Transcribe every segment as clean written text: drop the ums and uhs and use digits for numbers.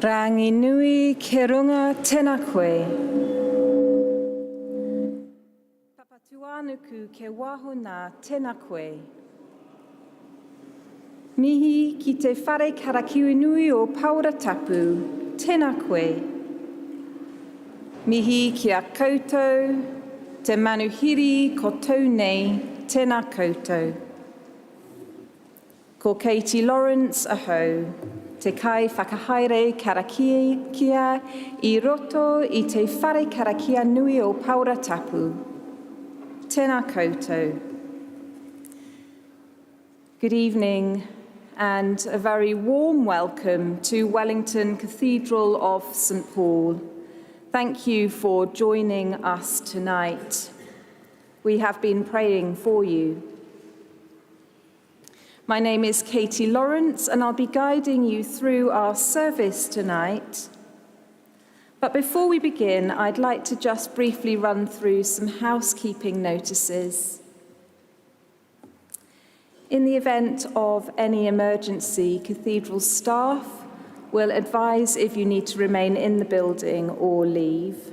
Rangi nui ke runga tēnā koe. Papatuanuku ke wahona tēnā koe. Mihi ki te whare karakiwi nui o Paura Tapu, tēnā koe. Mihi ki a koutou, te manuhiri ko tau nei, tēnā koutou. Ko Katie Lawrence ahau, te kai whakahaere karakia I roto I te whare karakia nui o Paura Tapu. Tēnā koutou. Good evening and a very warm welcome to Wellington Cathedral of St Paul. Thank you for joining us tonight. We have been praying for you. My name is Katie Lawrence and I'll be guiding you through our service tonight. But before we begin, I'd like to just briefly run through some housekeeping notices. In the event of any emergency, Cathedral staff will advise if you need to remain in the building or leave,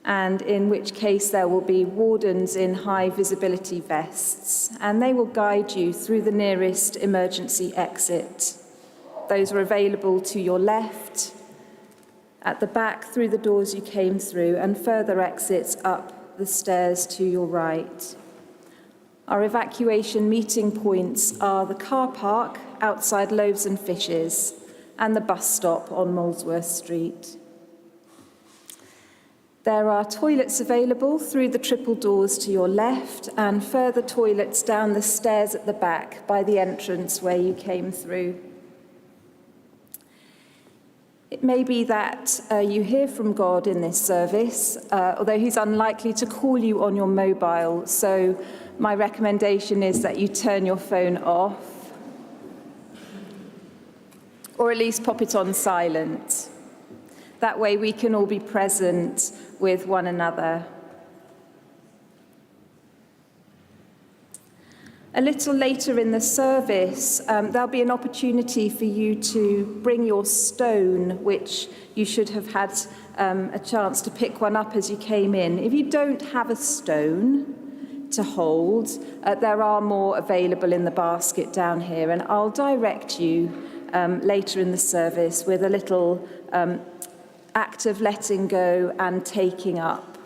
and in which case there will be wardens in high visibility vests, and they will guide you through the nearest emergency exit. Those are available to your left, at the back through the doors you came through, and further exits up the stairs to your right. Our evacuation meeting points are the car park outside Loaves and Fishes and the bus stop on Molesworth Street. There are toilets available through the triple doors to your left and further toilets down the stairs at the back by the entrance where you came through. It may be that you hear from God in this service, although he's unlikely to call you on your mobile, so my recommendation is that you turn your phone off, or at least pop it on silent. That way we can all be present with one another. A little later in the service, there'll be an opportunity for you to bring your stone, which you should have had a chance to pick one up as you came in. If you don't have a stone to hold, there are more available in the basket down here, and I'll direct you later in the service with a little act of letting go and taking up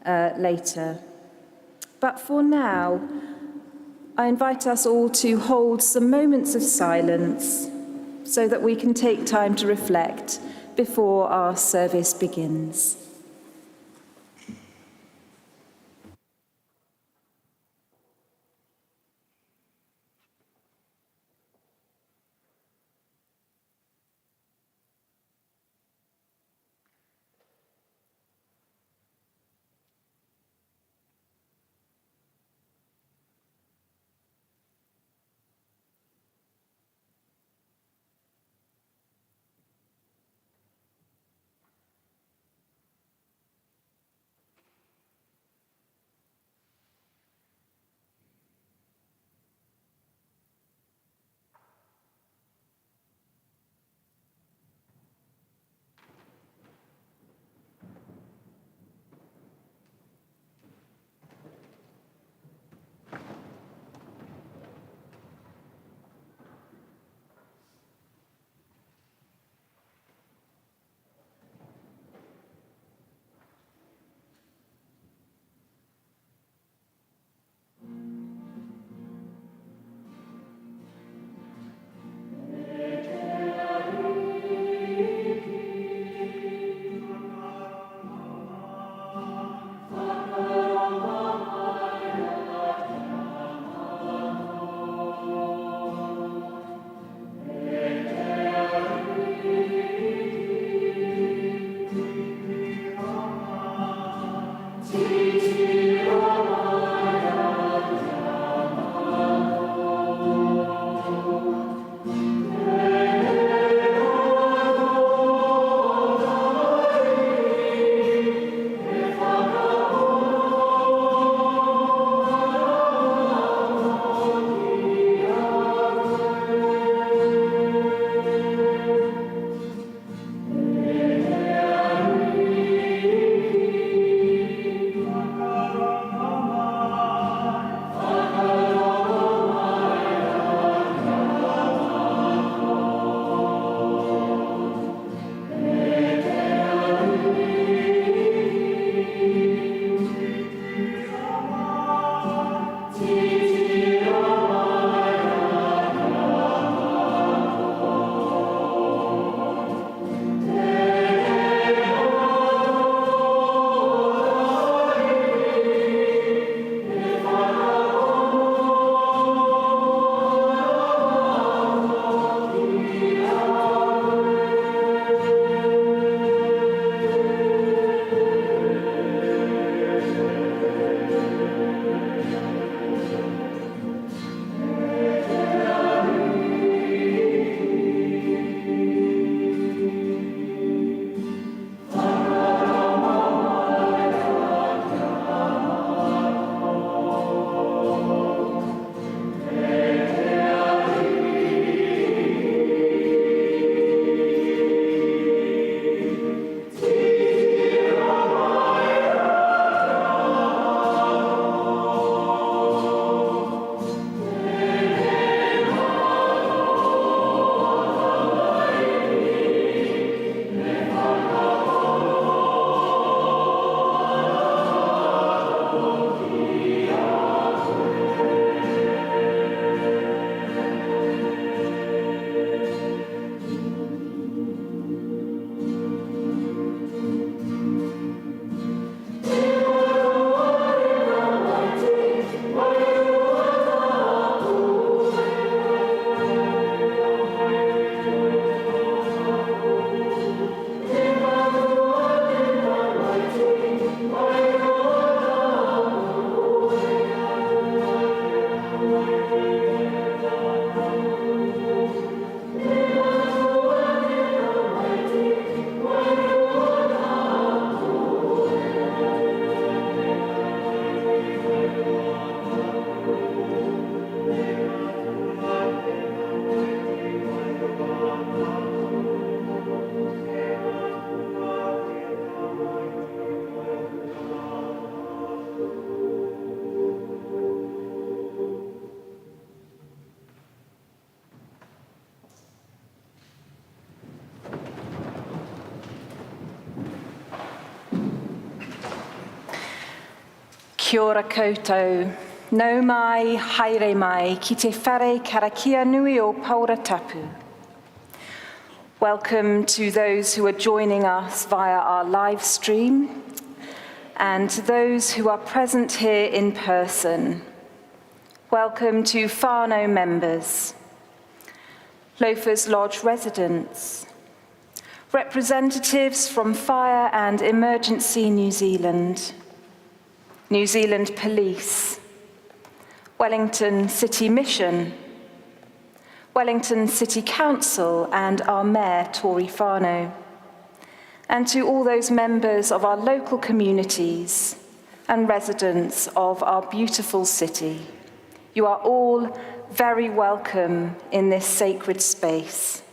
later. But for now, I invite us all to hold some moments of silence so that we can take time to reflect before our service begins. Kia ora koutou. Nau mai, haere mai, ki te whare karakia nui o Paura Tapu. Welcome to those who are joining us via our live stream and to those who are present here in person. Welcome to whānau members, Loafers Lodge residents, representatives from Fire and Emergency New Zealand Police, Wellington City Mission, Wellington City Council and our Mayor, Tori Whānau, and to all those members of our local communities and residents of our beautiful city. You are all very welcome in this sacred space.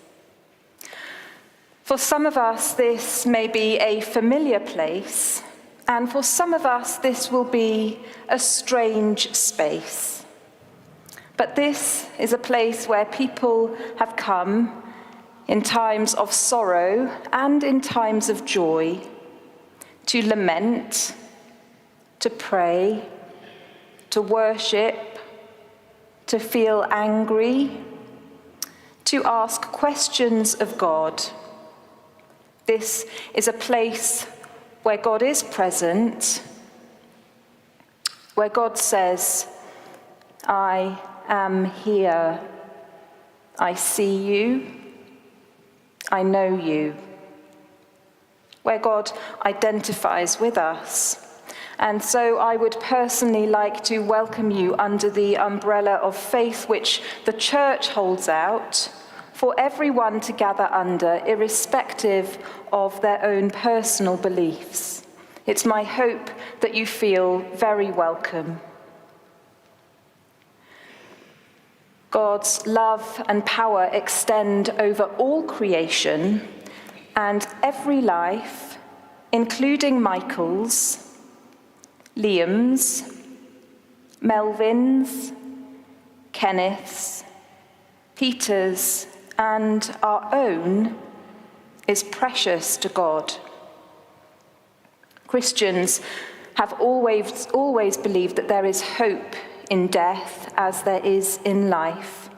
For some of us, this may be a familiar place, and for some of us, this will be a strange space. But this is a place where people have come in times of sorrow and in times of joy to lament, to pray, to worship, to feel angry, to ask questions of God. This is a place where God is present, where God says, I am here. I see you. I know you. Where God identifies with us. And so I would personally like to welcome you under the umbrella of faith which the Church holds out for everyone to gather under, irrespective of their own personal beliefs. It's my hope that you feel very welcome. God's love and power extend over all creation and every life, including Michael's, Liam's, Melvin's, Kenneth's, Peter's, and our own, is precious to God. Christians have always believed that there is hope in death as there is in life,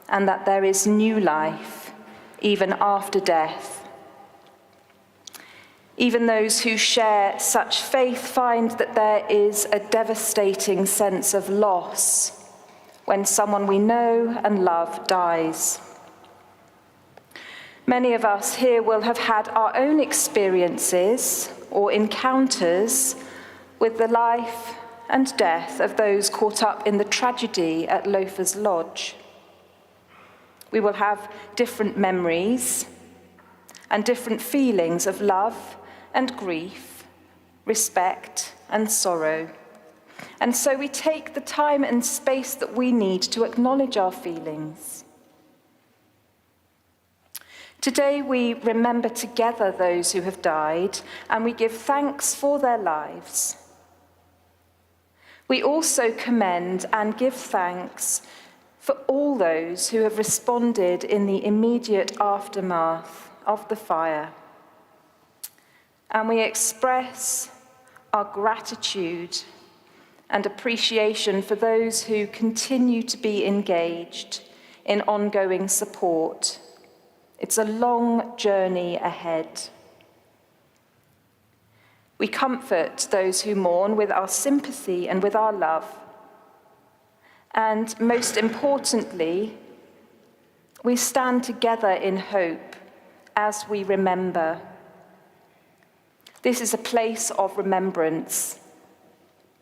and that there is new life even after death. Even those who share such faith find that there is a devastating sense of loss when someone we know and love dies. Many of us here will have had our own experiences or encounters with the life and death of those caught up in the tragedy at Loafers Lodge. We will have different memories and different feelings of love and grief, respect and sorrow. And so we take the time and space that we need to acknowledge our feelings. Today we remember together those who have died, and we give thanks for their lives. We also commend and give thanks for all those who have responded in the immediate aftermath of the fire. And we express our gratitude and appreciation for those who continue to be engaged in ongoing support. It's a long journey ahead. We comfort those who mourn with our sympathy and with our love. And most importantly, we stand together in hope as we remember. This is a place of remembrance.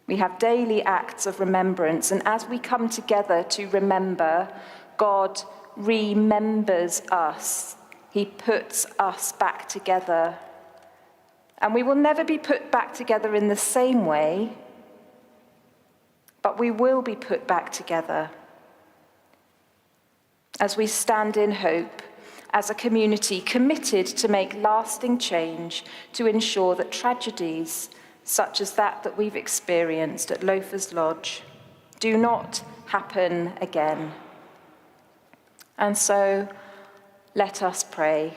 We have daily acts of remembrance, and as we come together to remember, God remembers us. He puts us back together. And we will never be put back together in the same way, but we will be put back together as we stand in hope as a community committed to make lasting change to ensure that tragedies such as that we've experienced at Loafers Lodge do not happen again. And so, let us pray.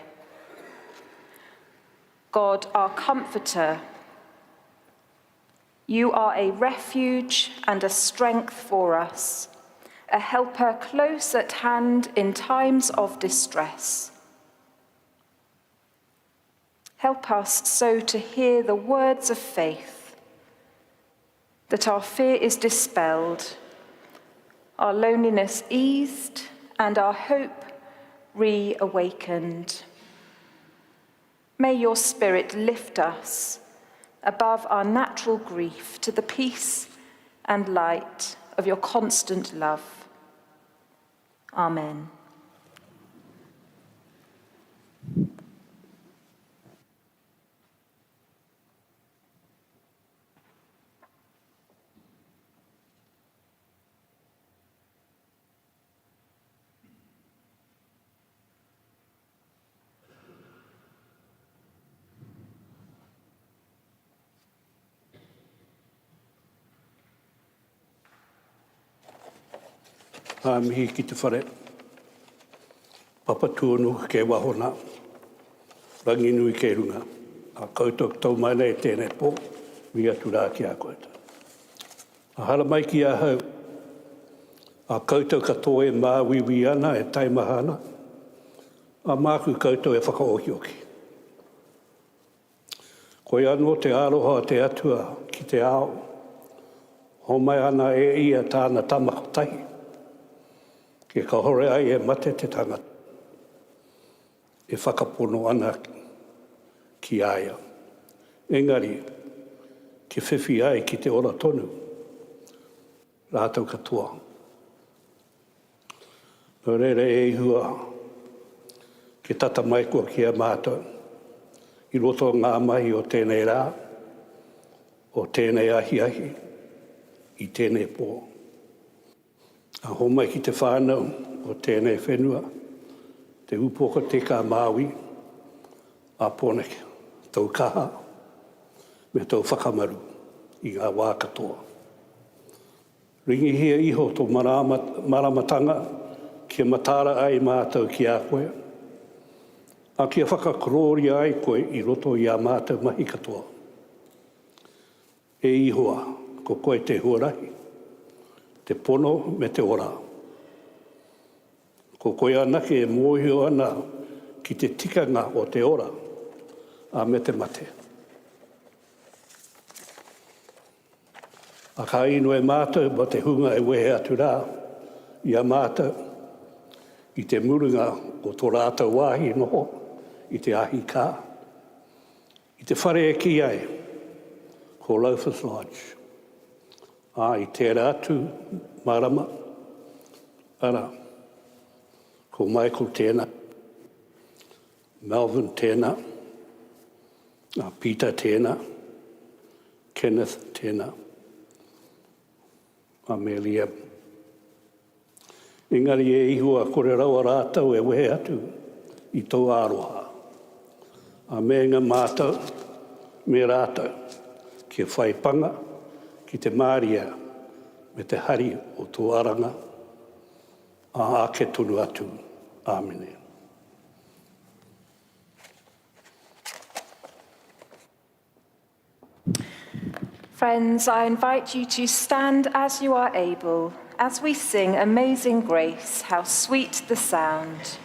God, our comforter, You are a refuge and a strength for us, a helper close at hand in times of distress. Help us so to hear the words of faith, that our fear is dispelled, our loneliness eased, and our hope reawakened. May your Spirit lift us above our natural grief to the peace and light of your constant love. Amen. Mihi ki te whare. Papa tuonu ke wahona. Rangi nui ke runga. A koutou tau mai nei tēnei pō. Mi atu rā ki a koutou. A hala mai ki a hau. A koutou katoa e māwiwi ana e taimahana. A māku koutou e whakaohioki. Koe anō te aroha te atua ki te ao. Ho mai ana e ia tāna tamakotahi. Ke ka hore ai e mate te tangata. E whakapono ana ki aia. Engari, ke whiwhi ai ki te ora tonu. Rātau katoa. Nō reira e hua. Ke tata mai kua ki a mātou. I roto ngā mahi o tēnei rā. O tēnei ahi ahi. I tēnei pō. A ho mai ki te whānau o tēnei whenua, te upoko te kā Māui, a pōneke, tau kaha, me tau whakamaru i ngā wā katoa. Ringi hia iho tō maramatanga, kia matara ai mātou ki a koe, a kia whakakorori ai koe i roto i a mātou mahi katoa. E ihoa, ko koe te huarahi, te pono me te ora. Ko koe anake e mōhio ana ki te tikanga o te ora, a me te mate. A ka ino e mātou ma te hunga e wehe atu rā, i a mātou, i te murunga o tō rātou wāhi noho, i te ahi kā. I te whare e ki ai, ko Loafers Lodge. I tērā atu marama, ara, ko Michael tēnā, Melvin tēnā, Peter tēnā, Kenneth tēnā, Amelia. Engari e ihua kore rawa rātau e wehe atu i tō aroha. A me ngā mātau, me rātau, ki whaipanga, ki te māria me te hari o tō aranga, a ake tonu atu. Āmene. Friends, I invite you to stand as you are able, as we sing Amazing Grace, how sweet the sound.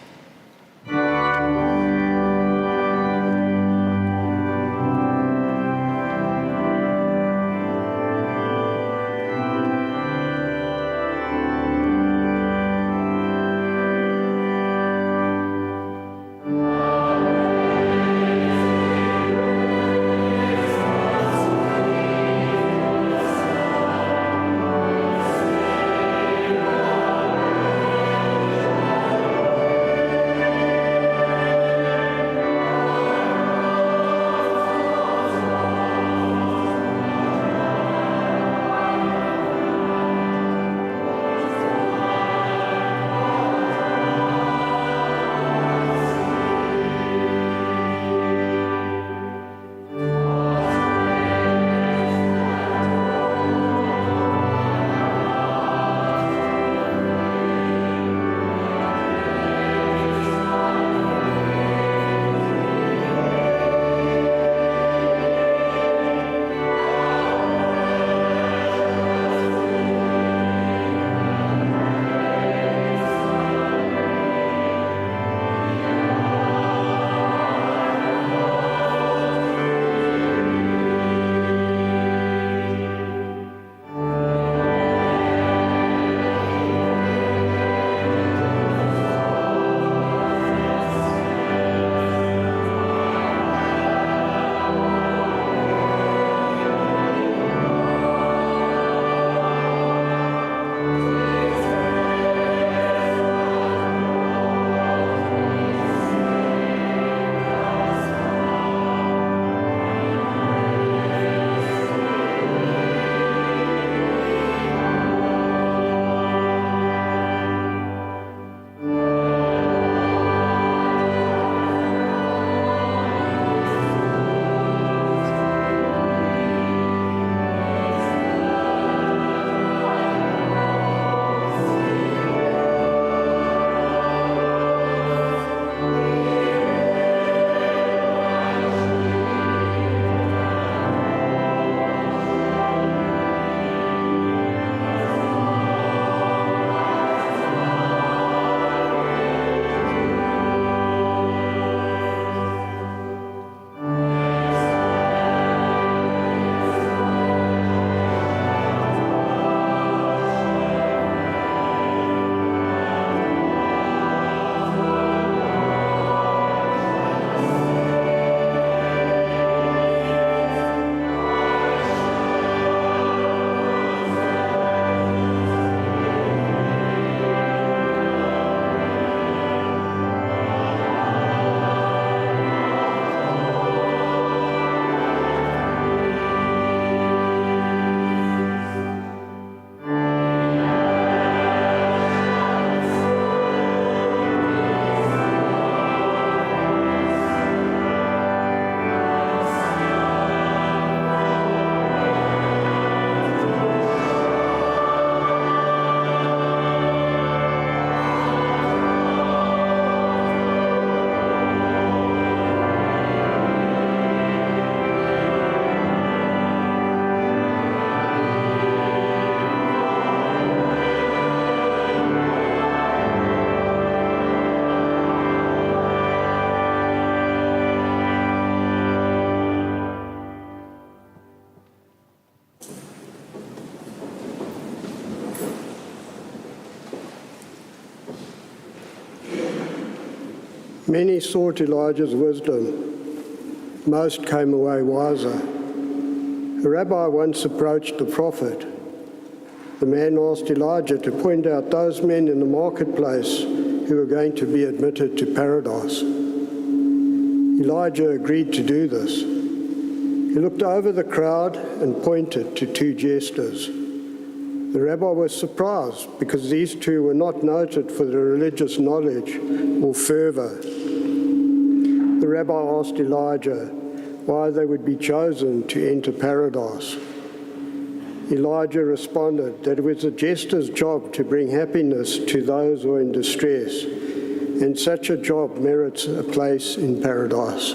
Many sought Elijah's wisdom. Most came away wiser. A rabbi once approached the prophet. The man asked Elijah to point out those men in the marketplace who were going to be admitted to paradise. Elijah agreed to do this. He looked over the crowd and pointed to two jesters. The rabbi was surprised because these two were not noted for their religious knowledge or fervour. The rabbi asked Elijah why they would be chosen to enter paradise. Elijah responded that it was a jester's job to bring happiness to those who are in distress, and such a job merits a place in paradise.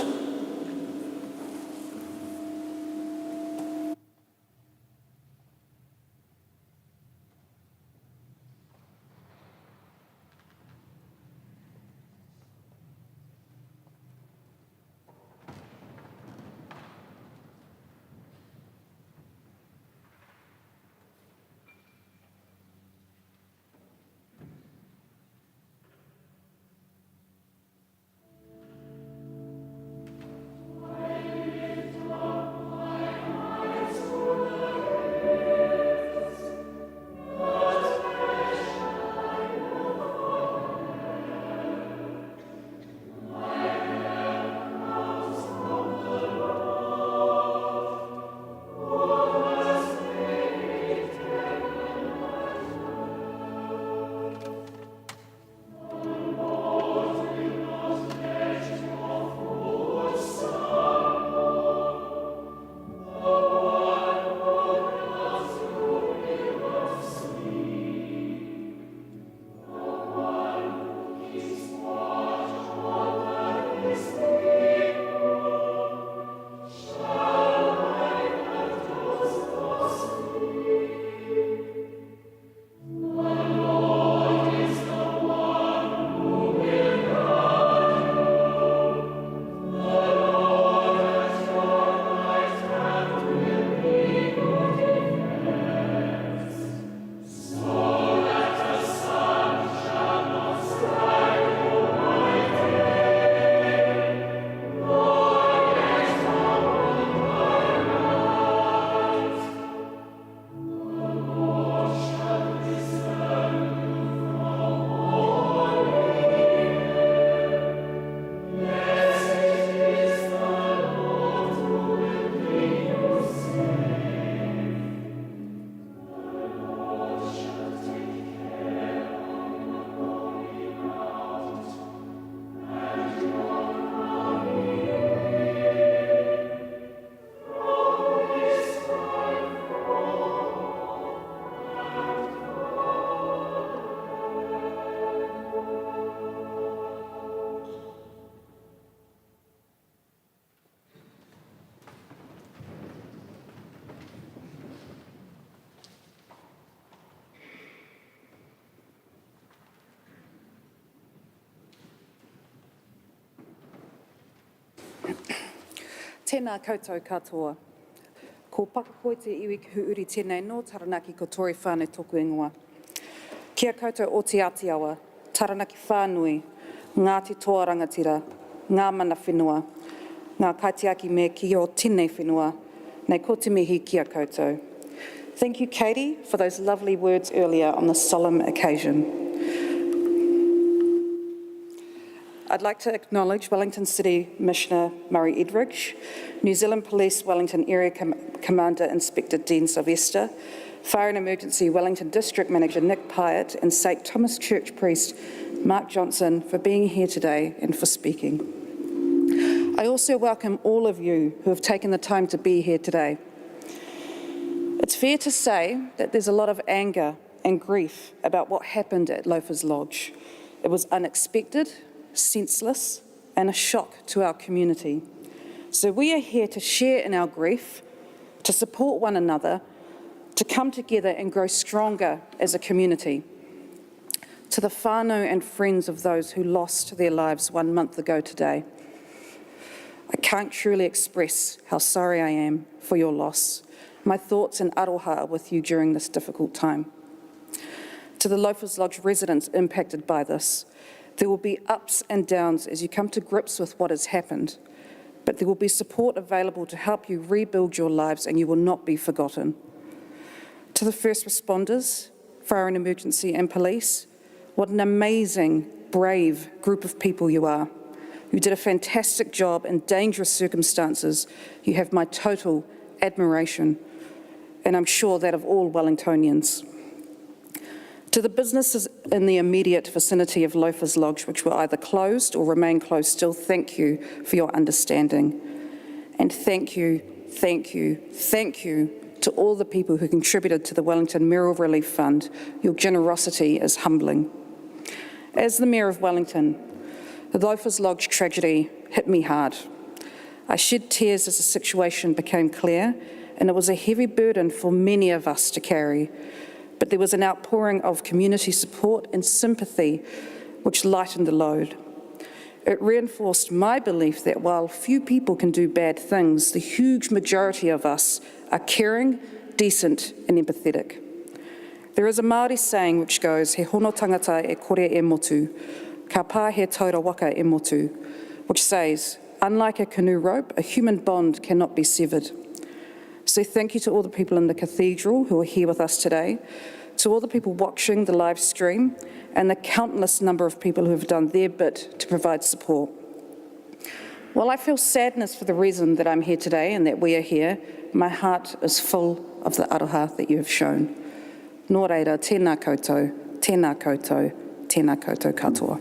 Tēnā koutou katoa. Ko pakakoe te iwi ki huuri tēnei no taranaki ko tori whānau toku ingoa. Kia koutou o te atiawa, taranaki whānui, Ngāti toa rangatira, ngā mana whenua, ngā kaitiaki me ki o tēnei whenua, nei ko te mihi kia koutou. Thank you, Katie, for those lovely words earlier on this solemn occasion. I'd like to acknowledge Wellington City Commissioner Murray Edridge, New Zealand Police Wellington Area Commander Inspector Dean Sylvester, Fire and Emergency Wellington District Manager Nick Pyatt, and St Thomas Church Priest Mark Johnson for being here today and for speaking. I also welcome all of you who have taken the time to be here today. It's fair to say that there's a lot of anger and grief about what happened at Loafers Lodge. It was unexpected, senseless, and a shock to our community. So we are here to share in our grief, to support one another, to come together and grow stronger as a community. To the whānau and friends of those who lost their lives 1 month ago today, I can't truly express how sorry I am for your loss. My thoughts and aroha are with you during this difficult time. To the Loafers Lodge residents impacted by this, There will be ups and downs as you come to grips with what has happened, but there will be support available to help you rebuild your lives, and you will not be forgotten. To the first responders, fire and emergency and police, what an amazing, brave group of people you are. You did a fantastic job in dangerous circumstances. You have my total admiration, and I'm sure that of all Wellingtonians. To the businesses in the immediate vicinity of Loafers Lodge, which were either closed or remain closed still, thank you for your understanding. And thank you to all the people who contributed to the Wellington Mayoral Relief Fund. Your generosity is humbling. As the Mayor of Wellington, the Loafers Lodge tragedy hit me hard. I shed tears as the situation became clear, and it was a heavy burden for many of us to carry. But there was an outpouring of community support and sympathy which lightened the load. It reinforced my belief that while few people can do bad things, the huge majority of us are caring, decent and empathetic. There is a Māori saying which goes, he hono tangata e kore e motu, ka pā he taura waka e motu, which says, unlike a canoe rope, a human bond cannot be severed. So thank you to all the people in the cathedral who are here with us today, to all the people watching the live stream, and the countless number of people who have done their bit to provide support. While I feel sadness for the reason that I'm here today and that we are here, my heart is full of the aroha that you have shown. Nō reira, tēnā koutou, tēnā koutou, tēnā koutou katoa.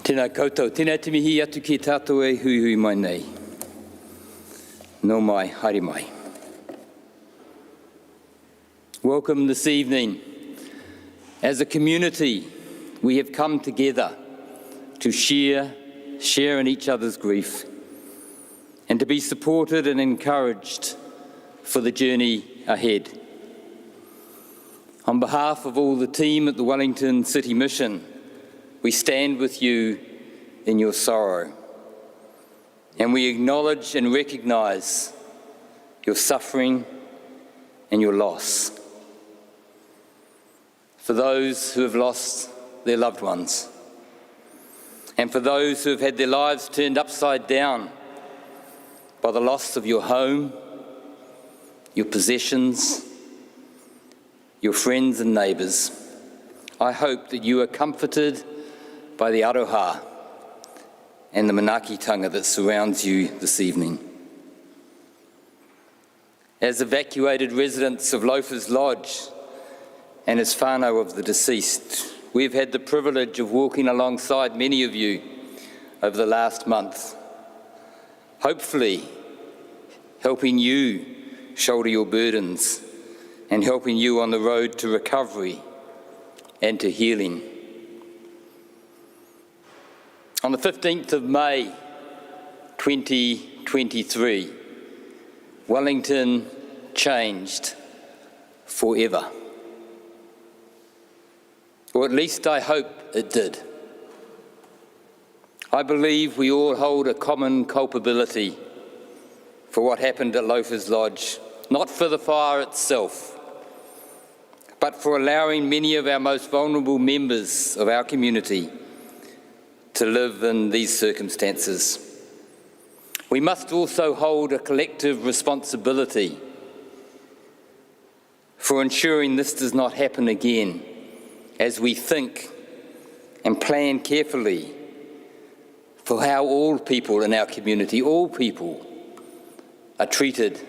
Tēnā koutou, tēnā te mihi atu ki tātou e hui hui mai nei. Nō mai, haere mai. Welcome this evening. As a community, we have come together to share in each other's grief and to be supported and encouraged for the journey ahead. On behalf of all the team at the Wellington City Mission, we stand with you in your sorrow, and we acknowledge and recognise your suffering and your loss. For those who have lost their loved ones, and for those who have had their lives turned upside down by the loss of your home, your possessions, your friends and neighbours, I hope that you are comforted by the aroha and the manaakitanga that surrounds you this evening. As evacuated residents of Loafers Lodge and as whānau of the deceased, we've had the privilege of walking alongside many of you over the last month, hopefully helping you shoulder your burdens and helping you on the road to recovery and to healing. On the 15th of May 2023, Wellington changed forever. Or at least I hope it did. I believe we all hold a common culpability for what happened at Loafers Lodge, not for the fire itself, but for allowing many of our most vulnerable members of our community to live in these circumstances. We must also hold a collective responsibility for ensuring this does not happen again, as we think and plan carefully for how all people in our community, all people, are treated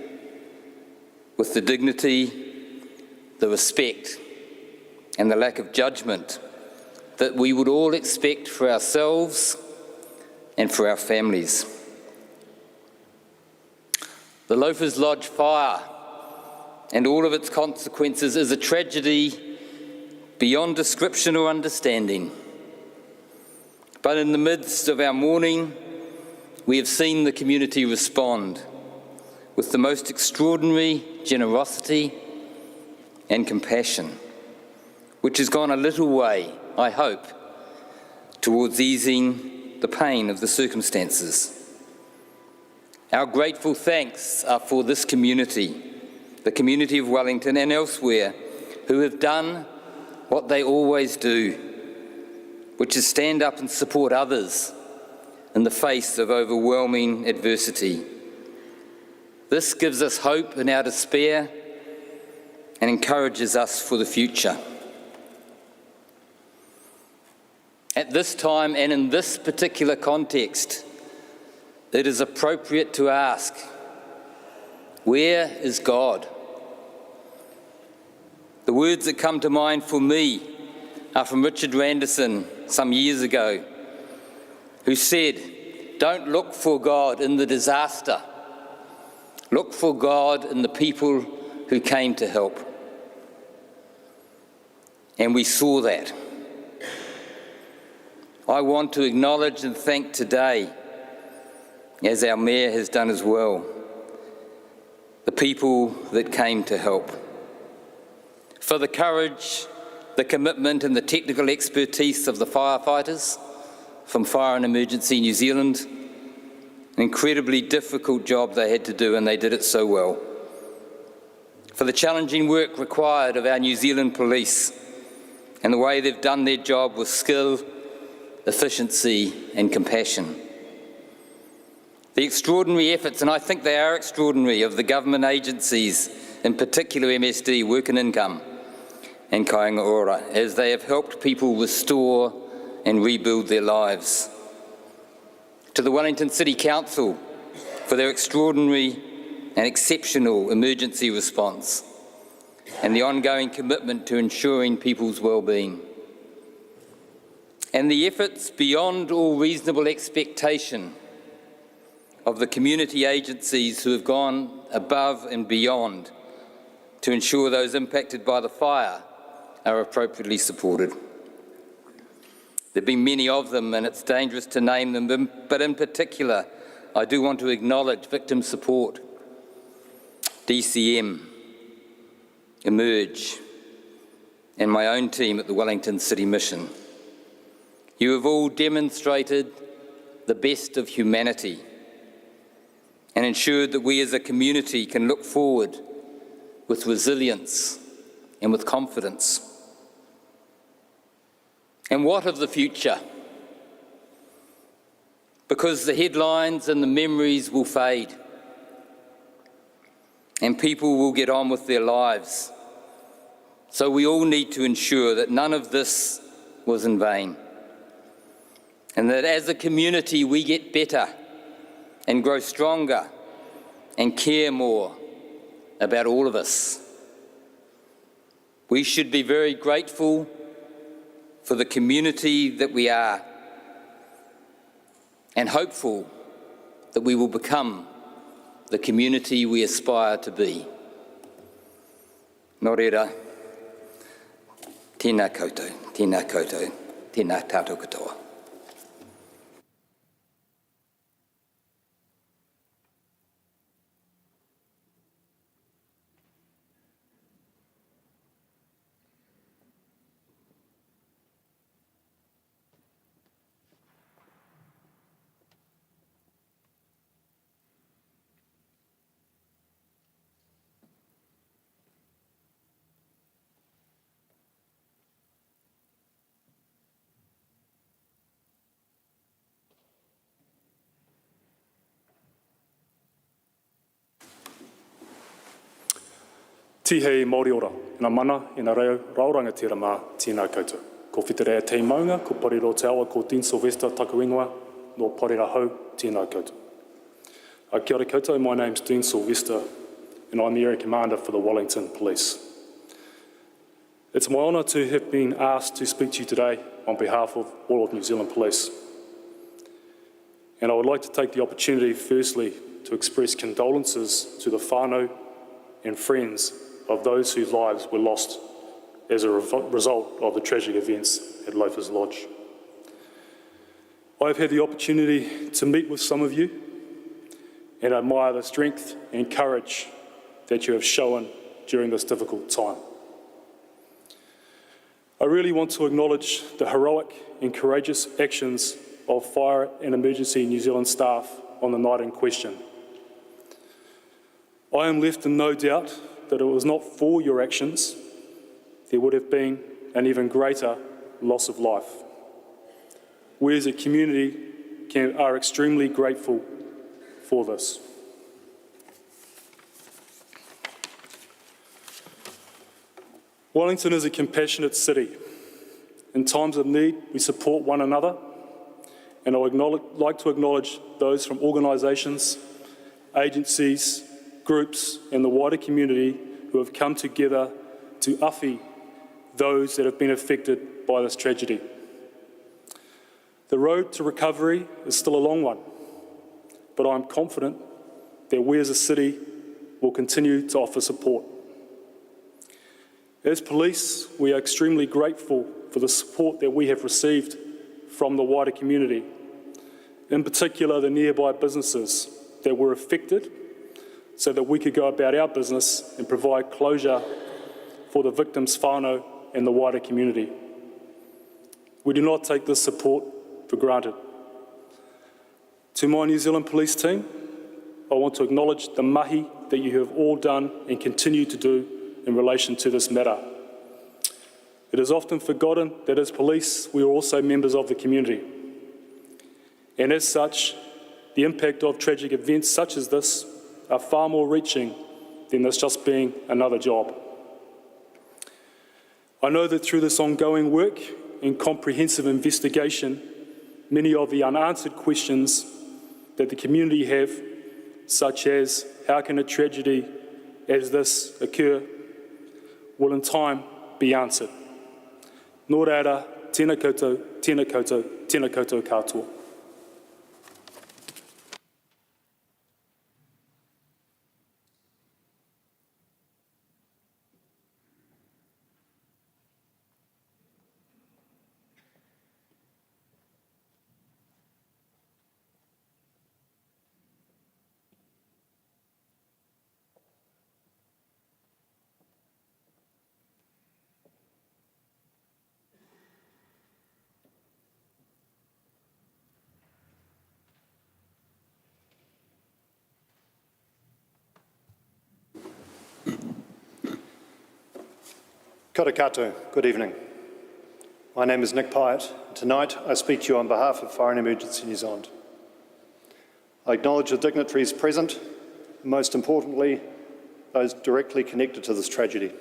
with the dignity, the respect, and the lack of judgment that we would all expect for ourselves and for our families. The Loafers Lodge fire and all of its consequences is a tragedy beyond description or understanding. But in the midst of our mourning, we have seen the community respond with the most extraordinary generosity and compassion, which has gone a little way, I hope, towards easing the pain of the circumstances. Our grateful thanks are for this community, the community of Wellington and elsewhere, who have done what they always do, which is stand up and support others in the face of overwhelming adversity. This gives us hope in our despair and encourages us for the future. At this time and in this particular context, it is appropriate to ask, where is God? The words that come to mind for me are from Richard Randerson some years ago, who said, "Don't look for God in the disaster. Look for God in the people who came to help." And we saw that. I want to acknowledge and thank today, as our Mayor has done as well, the people that came to help. For the courage, the commitment and the technical expertise of the firefighters from Fire and Emergency New Zealand, an incredibly difficult job they had to do, and they did it so well. For the challenging work required of our New Zealand police and the way they've done their job with skill, efficiency and compassion. The extraordinary efforts, and I think they are extraordinary, of the government agencies, in particular MSD, Work and Income, and Kāinga Ora, as they have helped people restore and rebuild their lives. To the Wellington City Council for their extraordinary and exceptional emergency response and the ongoing commitment to ensuring people's well-being. And the efforts beyond all reasonable expectation of the community agencies who have gone above and beyond to ensure those impacted by the fire are appropriately supported. There have been many of them, and it's dangerous to name them, but in particular, I do want to acknowledge Victim Support, DCM, Emerge, and my own team at the Wellington City Mission. You have all demonstrated the best of humanity and ensured that we as a community can look forward with resilience and with confidence. And what of the future? Because the headlines and the memories will fade, and people will get on with their lives. So we all need to ensure that none of this was in vain, and that as a community we get better and grow stronger and care more about all of us. We should be very grateful for the community that we are, and hopeful that we will become the community we aspire to be. Nō reira, tēnā koutou, tēnā koutou, tēnā tātou katoa. Tihei Māori ora, ina mana, ina reo, rauranga tira mā, tēnā koutou. Ko whiterea tei maunga, ko pariro te awa, ko Dean Sylvester taku ingoa, no parira hau, tēnā koutou. Kia ora koutou, my name's Dean Sylvester, and I'm the Area Commander for the Wellington Police. It's my honour to have been asked to speak to you today on behalf of all of New Zealand Police. And I would like to take the opportunity, firstly, to express condolences to the whānau and friends of those whose lives were lost as a result of the tragic events at Loafers Lodge. I've had the opportunity to meet with some of you and admire the strength and courage that you have shown during this difficult time. I really want to acknowledge the heroic and courageous actions of Fire and Emergency New Zealand staff on the night in question. I am left in no doubt that it was not for your actions, there would have been an even greater loss of life. We as a community are extremely grateful for this. Wellington is a compassionate city. In times of need, we support one another, and I would like to acknowledge those from organisations, agencies, groups and the wider community who have come together to awhi those that have been affected by this tragedy. The road to recovery is still a long one, but I'm confident that we as a city will continue to offer support. As police, we are extremely grateful for the support that we have received from the wider community, in particular the nearby businesses that were affected, so that we could go about our business and provide closure for the victims' whānau and the wider community. We do not take this support for granted. To my New Zealand Police team, I want to acknowledge the mahi that you have all done and continue to do in relation to this matter. It is often forgotten that as police, we are also members of the community. And as such, the impact of tragic events such as this are far more reaching than this just being another job. I know that through this ongoing work and comprehensive investigation, many of the unanswered questions that the community have, such as how can a tragedy as this occur, will in time be answered. Nō reira, tēnā koutou, tēnā koutou, tēnā koutou katoa. Kia ora koutou, good evening. My name is Nick Pyatt. Tonight I speak to you on behalf of Fire and Emergency New Zealand. I acknowledge the dignitaries present, and most importantly, those directly connected to this tragedy.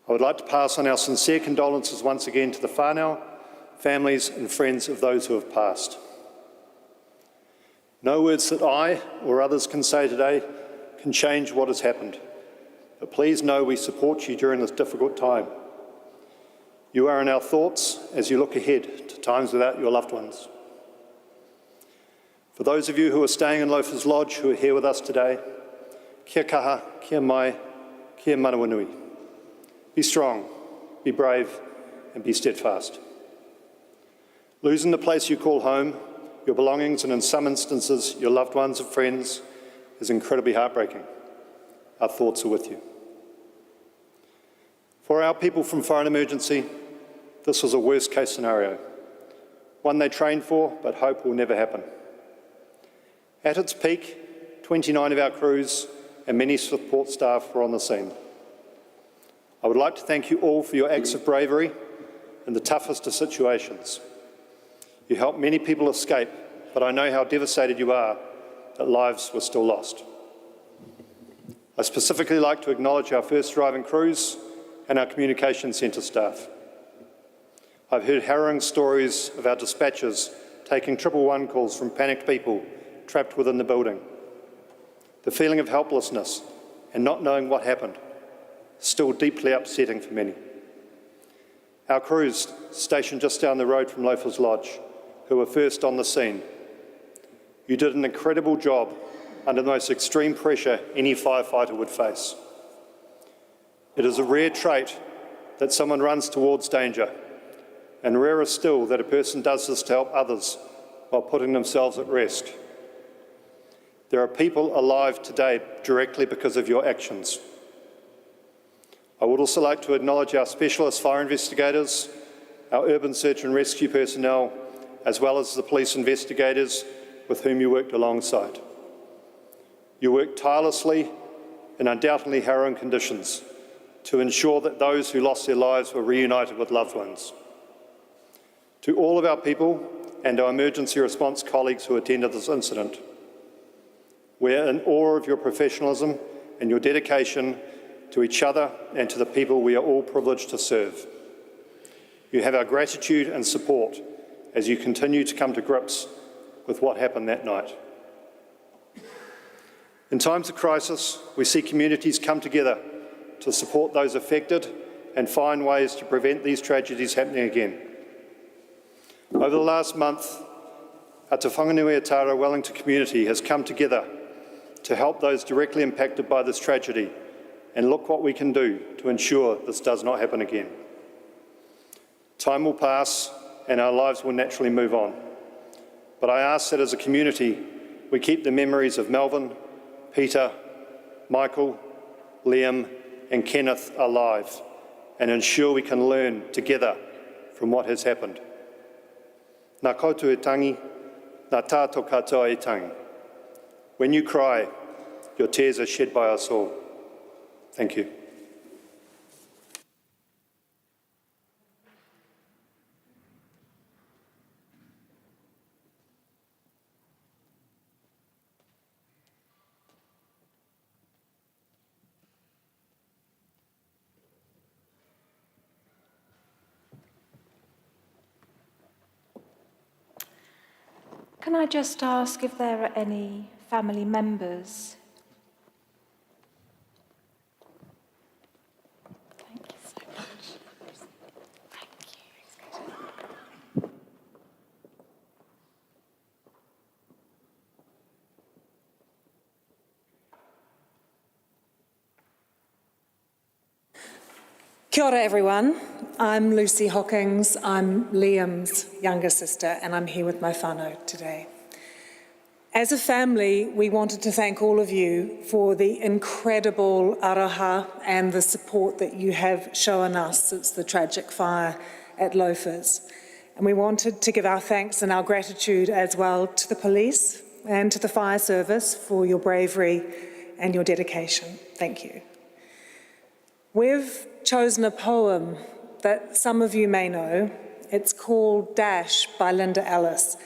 I would like to pass on our sincere condolences once again to the whānau, families and friends of those who have passed. No words that I or others can say today can change what has happened. But please know we support you during this difficult time. You are in our thoughts as you look ahead to times without your loved ones. For those of you who are staying in Loafers Lodge who are here with us today, kia kaha, kia mai, kia manawanui. Be strong, be brave, and be steadfast. Losing the place you call home, your belongings, and in some instances, your loved ones and friends, is incredibly heartbreaking. Our thoughts are with you. For our people from Fire and Emergency, this was a worst-case scenario, one they trained for but hope will never happen. At its peak, 29 of our crews and many support staff were on the scene. I would like to thank you all for your acts of bravery in the toughest of situations. You helped many people escape, but I know how devastated you are that lives were still lost. I specifically like to acknowledge our first arriving crews and our communication centre staff. I've heard harrowing stories of our dispatchers taking 111 calls from panicked people trapped within the building. The feeling of helplessness and not knowing what happened, still deeply upsetting for many. Our crews, stationed just down the road from Loafers Lodge, who were first on the scene. You did an incredible job under the most extreme pressure any firefighter would face. It is a rare trait that someone runs towards danger, and rarer still that a person does this to help others while putting themselves at risk. There are people alive today directly because of your actions. I would also like to acknowledge our specialist fire investigators, our urban search and rescue personnel, as well as the police investigators with whom you worked alongside. You worked tirelessly in undoubtedly harrowing conditions to ensure that those who lost their lives were reunited with loved ones. To all of our people and our emergency response colleagues who attended this incident, we're in awe of your professionalism and your dedication to each other and to the people we are all privileged to serve. You have our gratitude and support as you continue to come to grips with what happened that night. In times of crisis, we see communities come together to support those affected and find ways to prevent these tragedies happening again. Over the last month, our Te Whanganui-a-Tara Wellington community has come together to help those directly impacted by this tragedy and look what we can do to ensure this does not happen again. Time will pass and our lives will naturally move on. But I ask that as a community, we keep the memories of Melvin, Peter, Michael, Liam and Kenneth alive and ensure we can learn together from what has happened. Nā koutou e tangi, nā tātou katoa e tangi. When you cry, your tears are shed by us all. Thank you. Can I just ask if there are any family members? Thank you so much. Thank you. Kia ora everyone, I'm Lucy Hockings, I'm Liam's younger sister and I'm here with my whānau today. As a family, we wanted to thank all of you for the incredible araha and the support that you have shown us since the tragic fire at Loafers. And we wanted to give our thanks and our gratitude as well to the police and to the fire service for your bravery and your dedication. Thank you. We've chosen a poem that some of you may know. It's called Dash by Linda Ellis.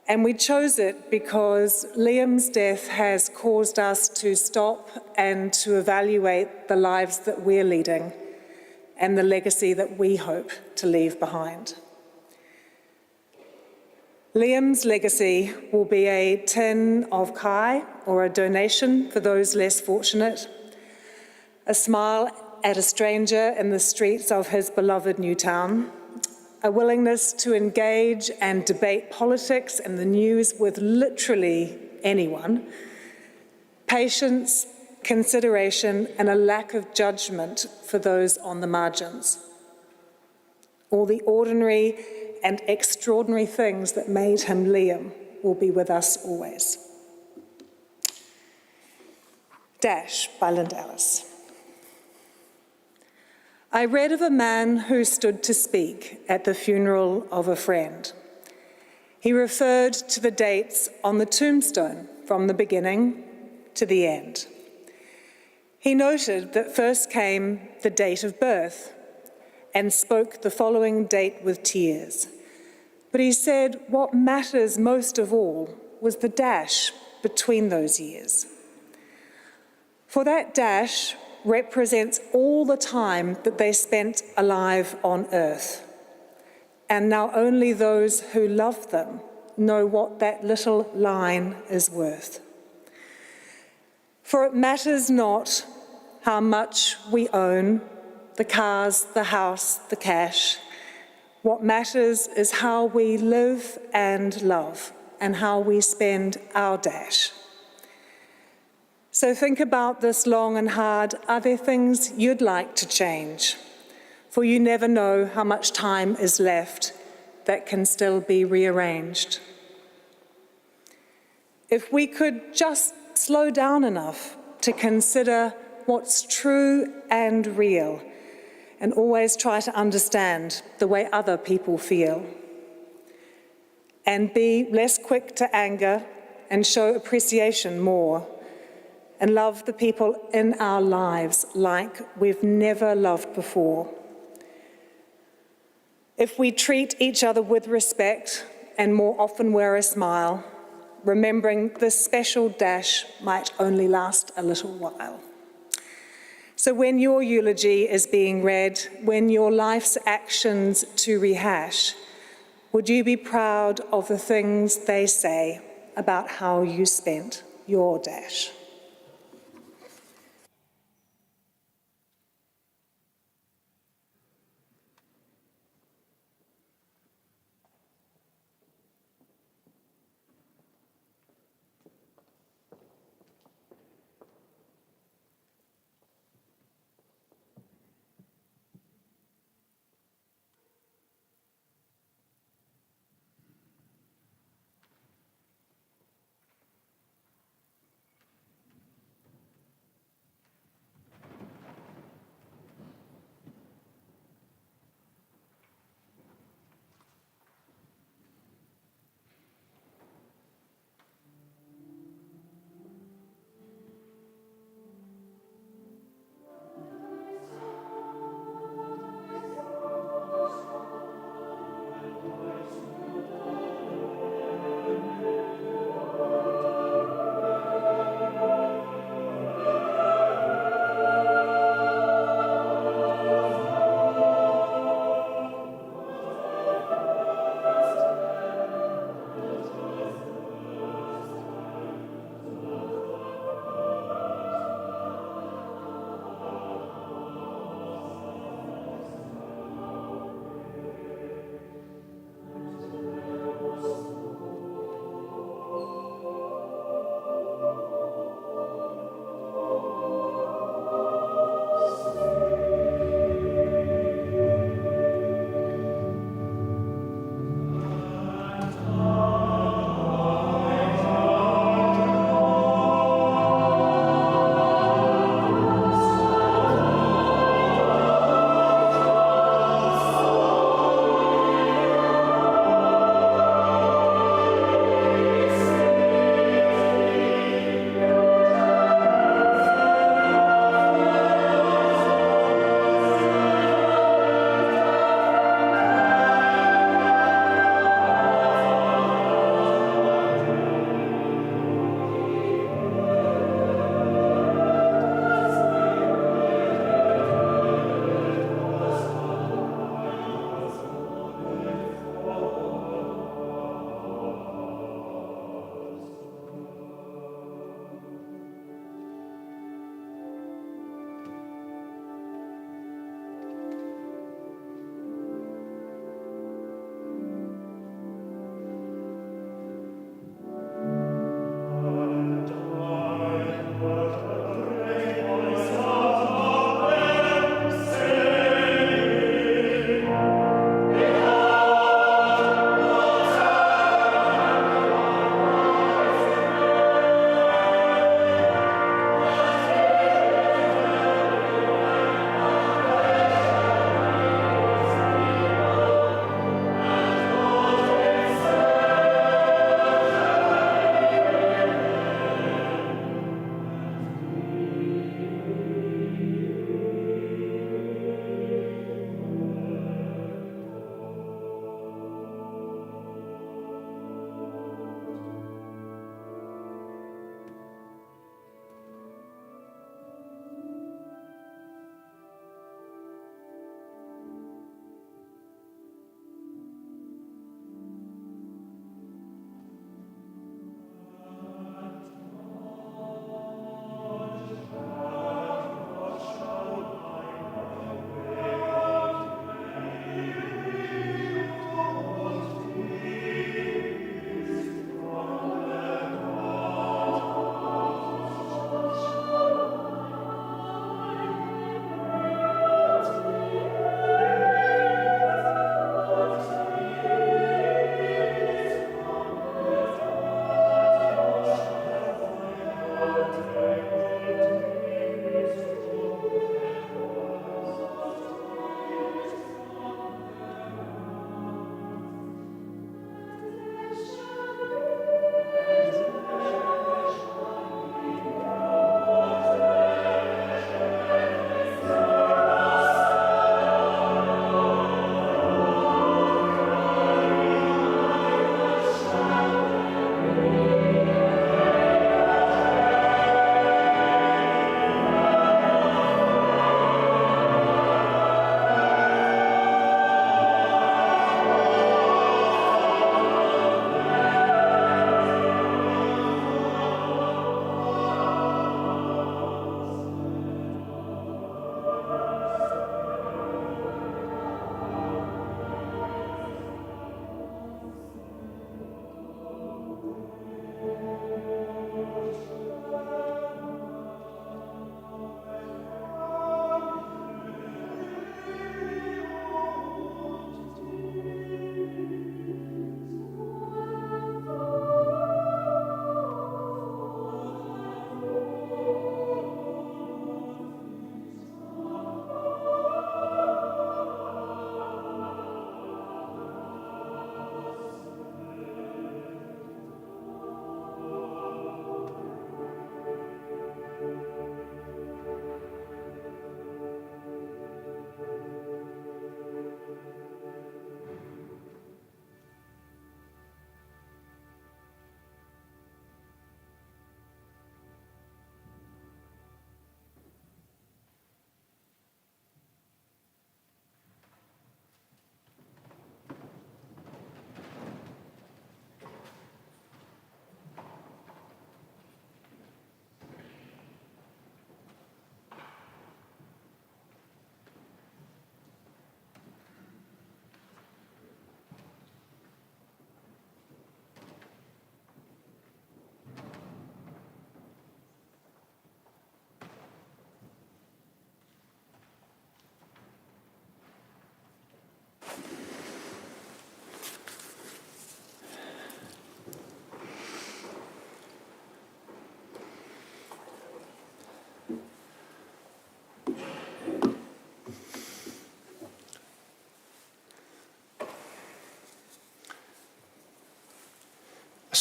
And we chose it because Liam's death has caused us to stop and to evaluate the lives that we're leading and the legacy that we hope to leave behind. Liam's legacy will be a tin of kai or a donation for those less fortunate, a smile at a stranger in the streets of his beloved new town, a willingness to engage and debate politics and the news with literally anyone, patience, consideration, and a lack of judgment for those on the margins. All the ordinary and extraordinary things that made him Liam will be with us always. Dash by Linda Ellis. I read of a man who stood to speak at the funeral of a friend. He referred to the dates on the tombstone from the beginning to the end. He noted that first came the date of birth and spoke the following date with tears. But he said what matters most of all was the dash between those years. For that dash represents all the time that they spent alive on earth. And now only those who love them know what that little line is worth. For it matters not how much we own, the cars, the house, the cash. What matters is how we live and love and how we spend our dash. So think about this long and hard. Are there things you'd like to change? for you never know how much time is left that can still be rearranged. If we could just slow down enough to consider what's true and real, and always try to understand the way other people feel, and be less quick to anger and show appreciation more, and love the people in our lives like we've never loved before. If we treat each other with respect and more often wear a smile, remembering this special dash might only last a little while. So when your eulogy is being read, when your life's actions to rehash, would you be proud of the things they say about how you spent your dash?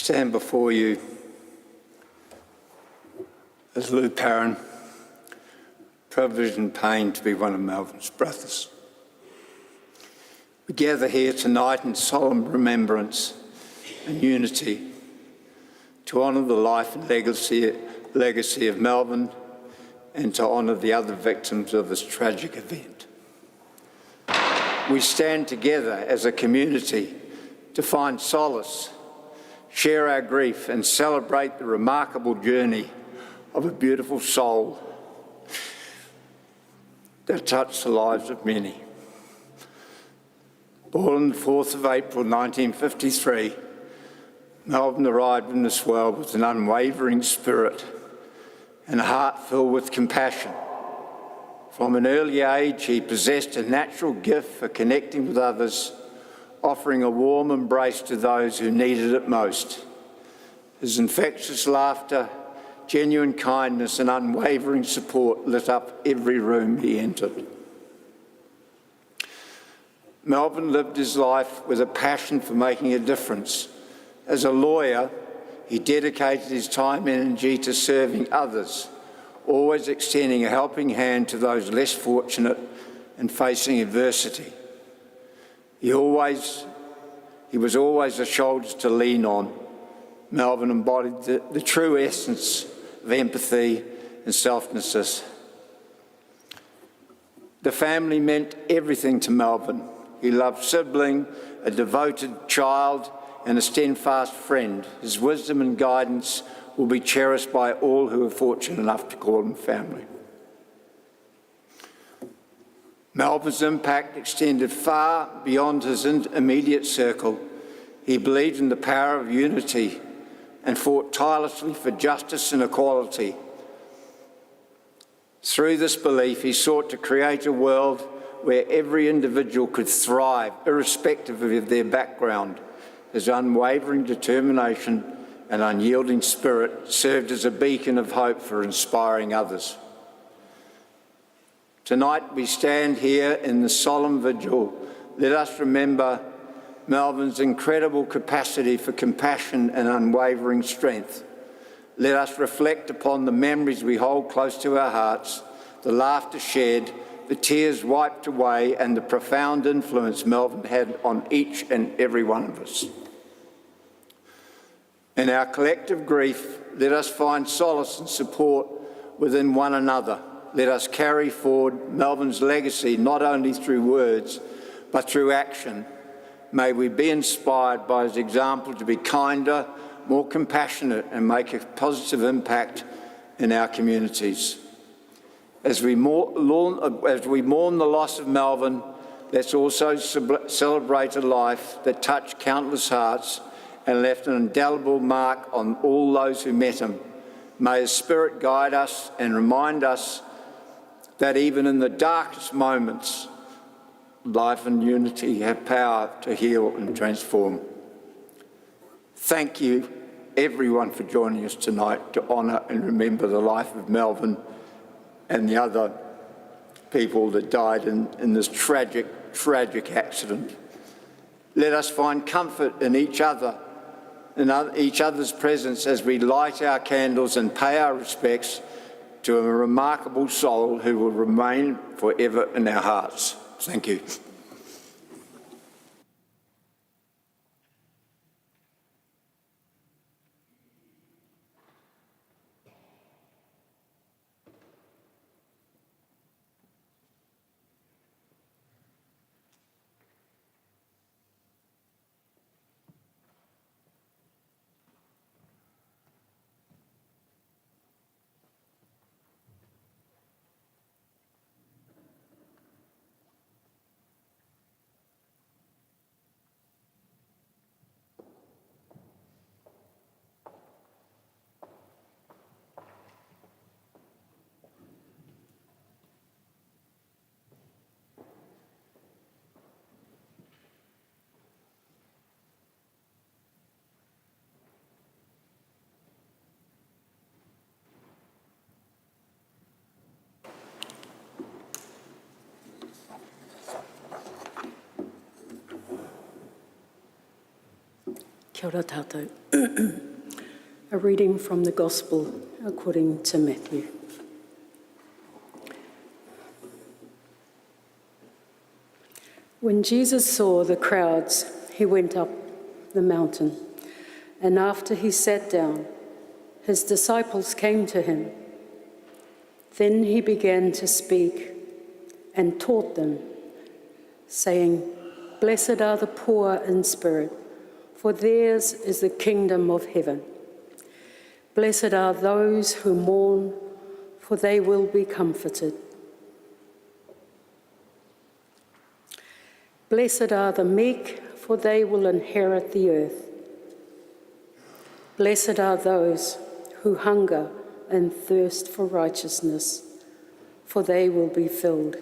stand before you as Lou Parran, privileged and pained to be one of Melvin's brothers. We gather here tonight in solemn remembrance and unity to honour the life and legacy of Melvin and to honour the other victims of this tragic event. We stand together as a community to find solace, share our grief and celebrate the remarkable journey of a beautiful soul that touched the lives of many. Born on the 4th of April 1953, Melvin arrived in this world with an unwavering spirit and a heart filled with compassion. From an early age, he possessed a natural gift for connecting with others, offering a warm embrace to those who needed it most. His infectious laughter, genuine kindness and unwavering support lit up every room he entered. Melvin lived his life with a passion for making a difference. As a lawyer, he dedicated his time and energy to serving others, always extending a helping hand to those less fortunate and facing adversity. He was always a shoulder to lean on. Melvin embodied the true essence of empathy and selflessness. The family meant everything to Melvin. He loved sibling, a devoted child, and a steadfast friend. His wisdom and guidance will be cherished by all who are fortunate enough to call him family. Melvin's impact extended far beyond his immediate circle. He believed in the power of unity and fought tirelessly for justice and equality. Through this belief, he sought to create a world where every individual could thrive, irrespective of their background. His unwavering determination and unyielding spirit served as a beacon of hope for inspiring others. Tonight we stand here in the solemn vigil. Let us remember Melvin's incredible capacity for compassion and unwavering strength. Let us reflect upon the memories we hold close to our hearts, the laughter shared, the tears wiped away, and the profound influence Melvin had on each and every one of us. In our collective grief, let us find solace and support within one another. Let us carry forward Melvin's legacy not only through words, but through action. May we be inspired by his example to be kinder, more compassionate, and make a positive impact in our communities. As we mourn the loss of Melvin, let's also celebrate a life that touched countless hearts and left an indelible mark on all those who met him. May his spirit guide us and remind us that even in the darkest moments, life and unity have power to heal and transform. Thank you, everyone, for joining us tonight to honour and remember the life of Melvin and the other people that died in this tragic accident. Let us find comfort in each other, in each other's presence as we light our candles and pay our respects to a remarkable soul who will remain forever in our hearts. Thank you. Kia ora tātou. A reading from the Gospel according to Matthew. When Jesus saw the crowds, he went up the mountain, and after he sat down, his disciples came to him. Then he began to speak and taught them, saying, "Blessed are the poor in spirit, for theirs is the kingdom of heaven. Blessed are those who mourn, for they will be comforted. Blessed are the meek, for they will inherit the earth. Blessed are those who hunger and thirst for righteousness, for they will be filled.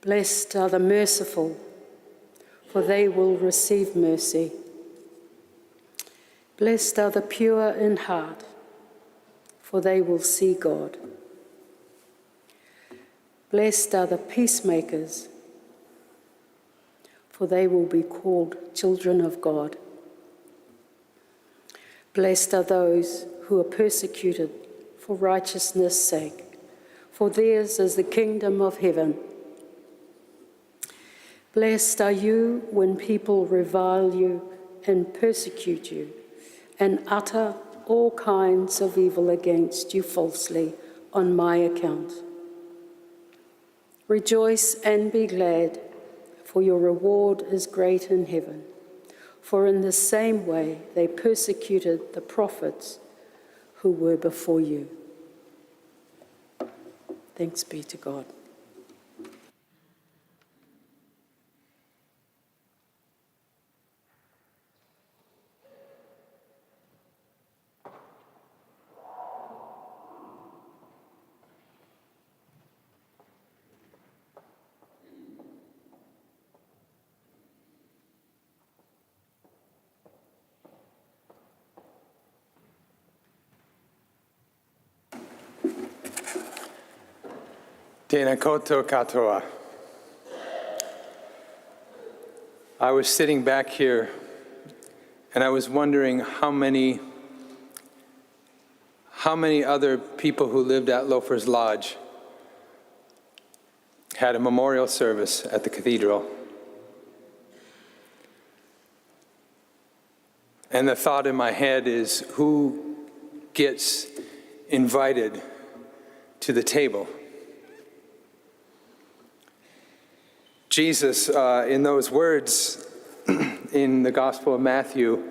Blessed are the merciful, for they will receive mercy. Blessed are the pure in heart, for they will see God. Blessed are the peacemakers, for they will be called children of God. Blessed are those who are persecuted for righteousness' sake, for theirs is the kingdom of heaven. Blessed are you when people revile you and persecute you, and utter all kinds of evil against you falsely on my account. Rejoice and be glad, for your reward is great in heaven. For in the same way they persecuted the prophets who were before you." Thanks be to God. Tēnā koutou katoa. I was sitting back here and I was wondering how many other people who lived at Loafers Lodge had a memorial service at the cathedral. And the thought in my head is, who gets invited to the table? Jesus, in those words in the Gospel of Matthew,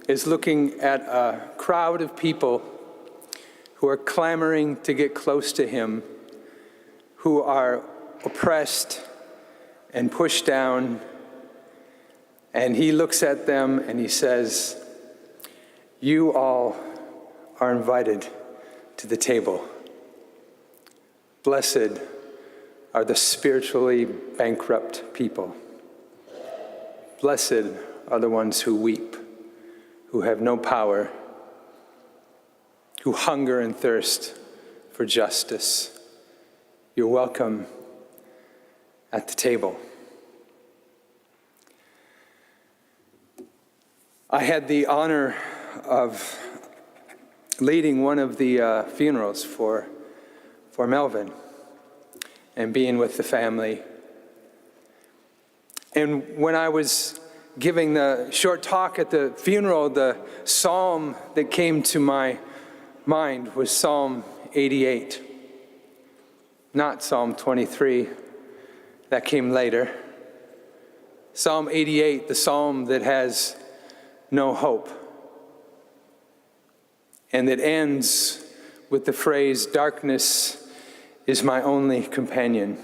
is looking at a crowd of people who are clamoring to get close to him, who are oppressed and pushed down, and he looks at them and he says, "You all are invited to the table. Blessed are the spiritually bankrupt people. Blessed are the ones who weep, who have no power, who hunger and thirst for justice. You're welcome at the table." I had the honor of leading one of the funerals for Melvin and being with the family. And when I was giving the short talk at the funeral, the psalm that came to my mind was Psalm 88, not Psalm 23. That came later. Psalm 88, the psalm that has no hope, and that ends with the phrase, "Darkness is my only companion."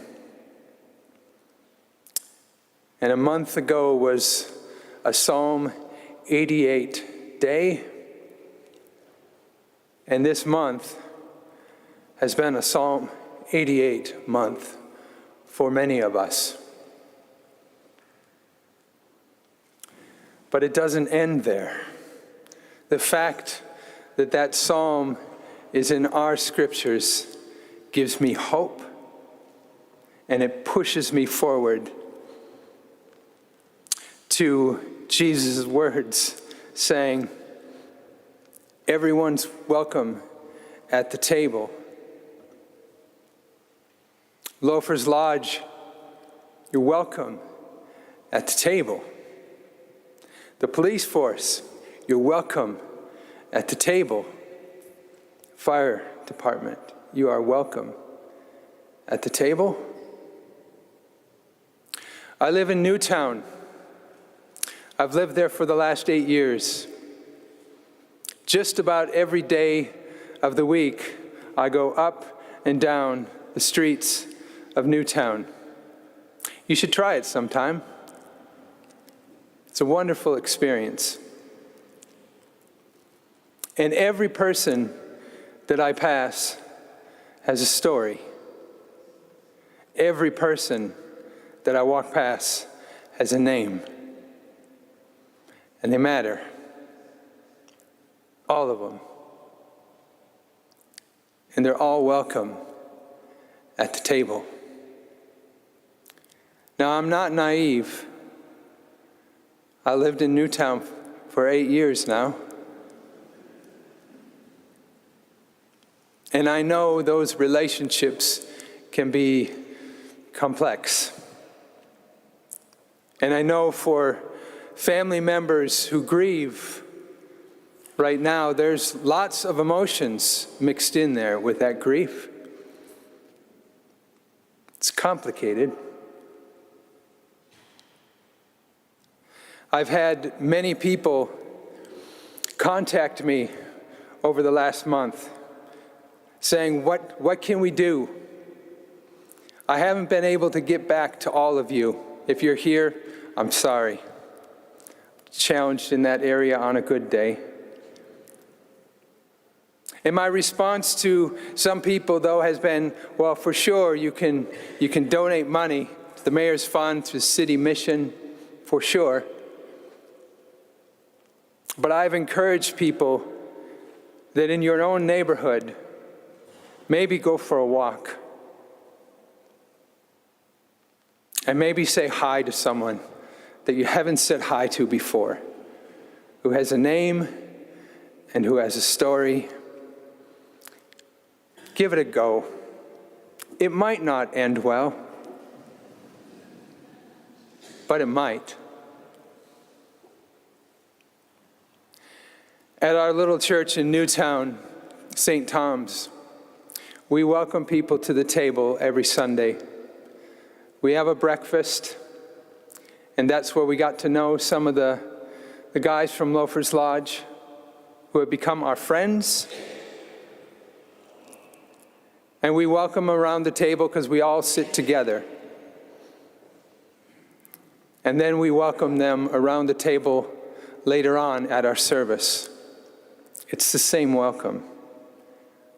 And a month ago was a Psalm 88 day, and this month has been a Psalm 88 month for many of us. But it doesn't end there. The fact that that psalm is in our scriptures gives me hope, and it pushes me forward to Jesus' words saying, everyone's welcome at the table. Loafers Lodge, you're welcome at the table. The police force, you're welcome at the table. Fire department, you are welcome at the table. I live in Newtown. I've lived there for the last 8 years. Just about every day of the week, I go up and down the streets of Newtown. You should try it sometime. It's a wonderful experience. And every person that I pass has a story. Every person that I walk past has a name. And they matter. All of them. And they're all welcome at the table. Now, I'm not naive. I lived in Newtown for 8 years now. And I know those relationships can be complex. And I know for family members who grieve right now, there's lots of emotions mixed in there with that grief. It's complicated. I've had many people contact me over the last month saying, what can we do? I haven't been able to get back to all of you. If you're here, I'm sorry. Challenged in that area on a good day. And my response to some people, though, has been, well, for sure, you can donate money to the Mayor's Fund, to City Mission, for sure. But I've encouraged people that in your own neighborhood, maybe go for a walk. And maybe say hi to someone that you haven't said hi to before, who has a name and who has a story. Give it a go. It might not end well, but it might. At our little church in Newtown, St. Tom's, we welcome people to the table every Sunday. We have a breakfast, and that's where we got to know some of the guys from Loafers Lodge who have become our friends. And we welcome them around the table because we all sit together. And then we welcome them around the table later on at our service. It's the same welcome.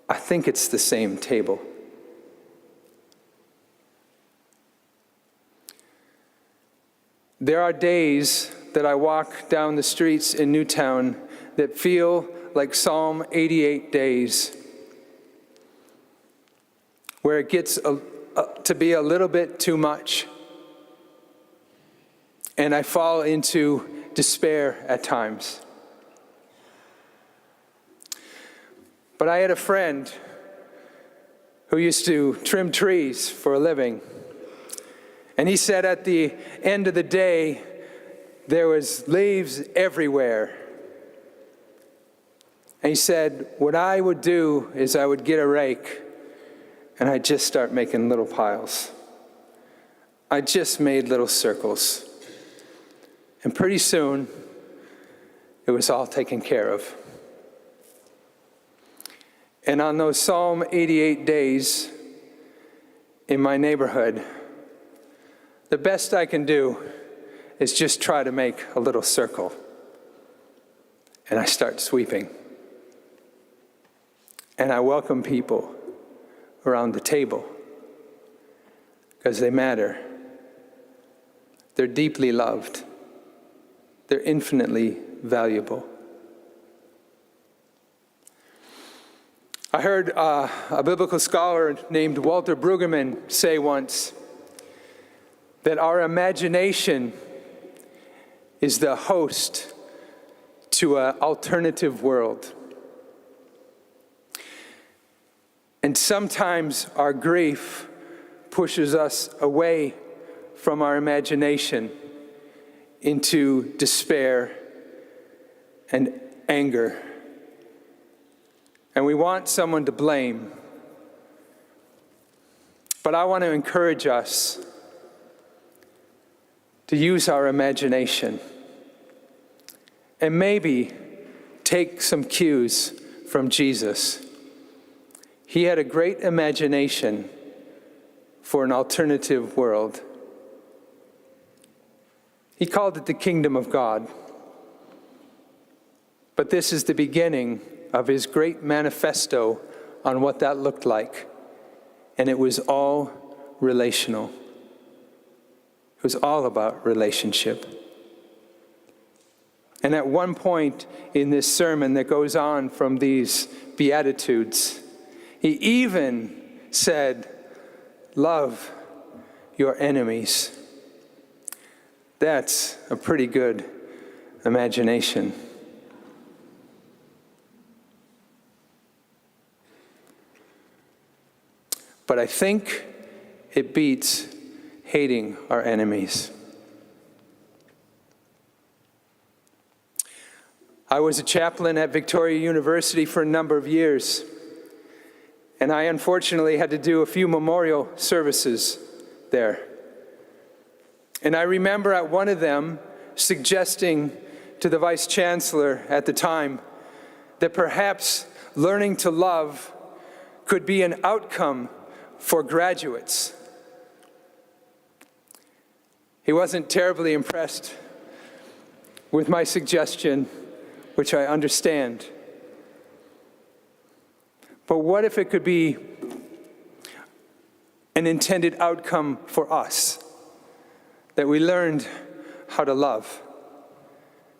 I think it's the same table. There are days that I walk down the streets in Newtown that feel like Psalm 88 days, where it gets to be a little bit too much, and I fall into despair at times. But I had a friend who used to trim trees for a living. And he said at the end of the day, there was leaves everywhere. And he said, what I would do is I would get a rake and I'd just start making little piles. I just made little circles. And pretty soon, it was all taken care of. And on those Psalm 88 days in my neighborhood, the best I can do is just try to make a little circle. And I start sweeping. And I welcome people around the table because they matter. They're deeply loved. They're infinitely valuable. I heard a biblical scholar named Walter Brueggemann say once that our imagination is the host to an alternative world. And sometimes our grief pushes us away from our imagination into despair and anger. And we want someone to blame. But I want to encourage us to use our imagination and maybe take some cues from Jesus. He had a great imagination for an alternative world. He called it the kingdom of God. But this is the beginning of his great manifesto on what that looked like. And it was all relational. It was all about relationship. And at one point in this sermon that goes on from these Beatitudes, he even said, "Love your enemies." That's a pretty good imagination. But I think it beats hating our enemies. I was a chaplain at Victoria University for a number of years, and I unfortunately had to do a few memorial services there. And I remember at one of them suggesting to the Vice Chancellor at the time that perhaps learning to love could be an outcome for graduates. He wasn't terribly impressed with my suggestion, which I understand. But what if it could be an intended outcome for us? That we learned how to love,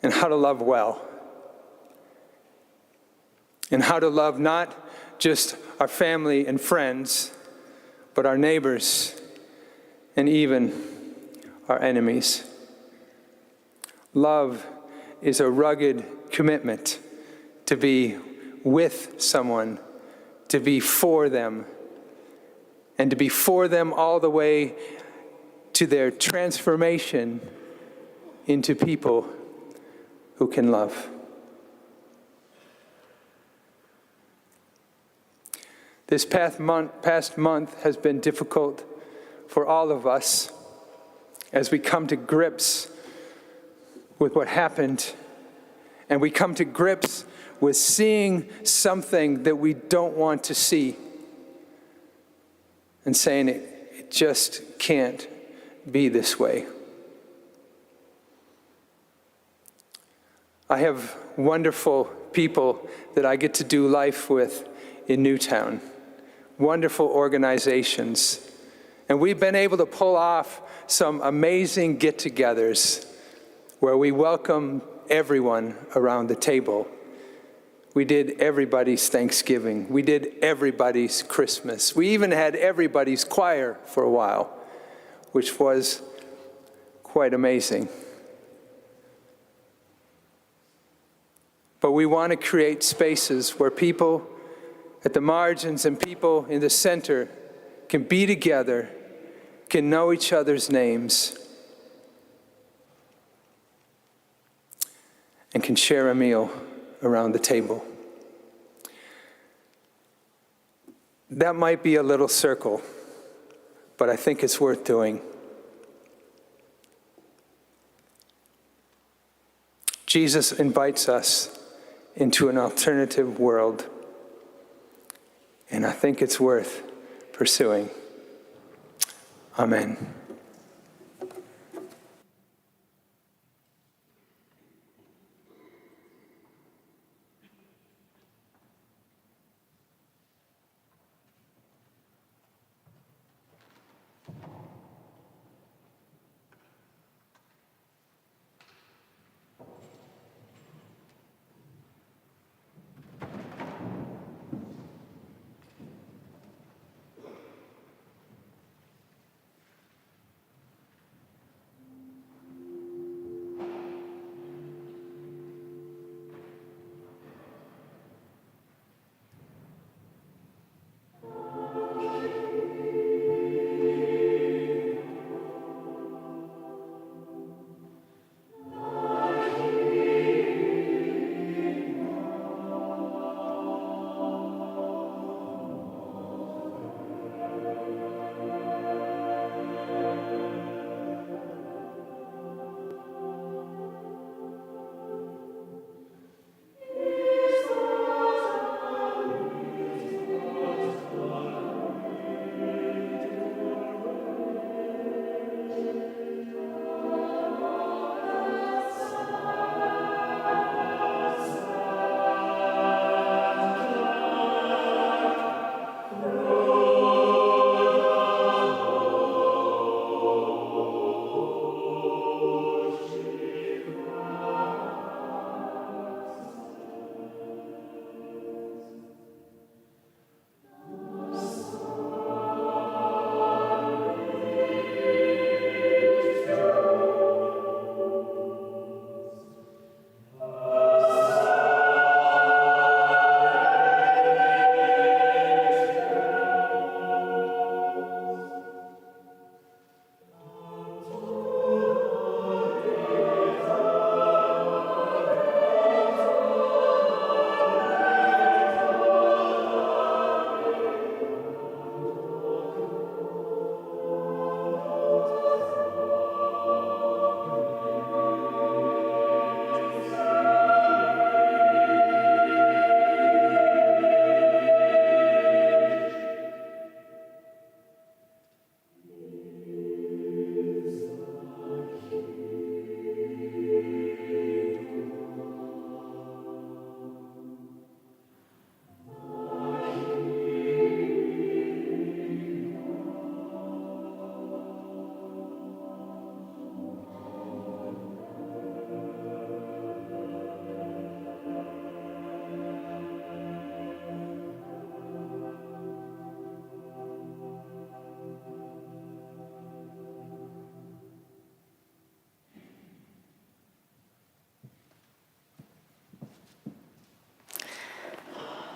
and how to love well, and how to love not just our family and friends, but our neighbors and even our enemies. Love is a rugged commitment to be with someone, to be for them, and to be for them all the way to their transformation into people who can love. This past month has been difficult for all of us as we come to grips with what happened, and we come to grips with seeing something that we don't want to see and saying it just can't be this way. I have wonderful people that I get to do life with in Newtown, wonderful organizations, and we've been able to pull off some amazing get-togethers where we welcome everyone around the table. We did everybody's Thanksgiving. We did everybody's Christmas. We even had everybody's choir for a while, which was quite amazing. But we want to create spaces where people at the margins and people in the center can be together, can know each other's names, and can share a meal around the table. That might be a little circle, but I think it's worth doing. Jesus invites us into an alternative world, and I think it's worth pursuing. Amen.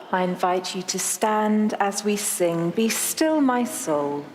I invite you to stand as we sing, Be Still My Soul.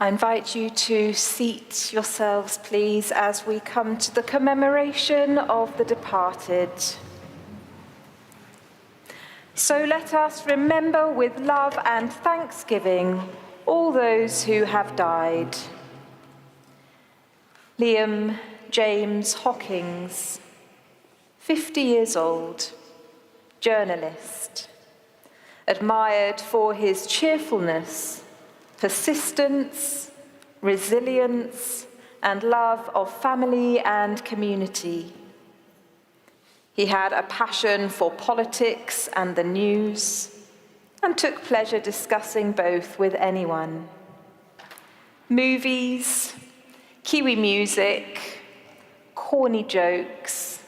I invite you to seat yourselves, please, as we come to the commemoration of the departed. So let us remember with love and thanksgiving all those who have died. Liam James Hockings, 50 years old, journalist, admired for his cheerfulness, persistence, resilience, and love of family and community. He had a passion for politics and the news, and took pleasure discussing both with anyone. Movies, Kiwi music, corny jokes,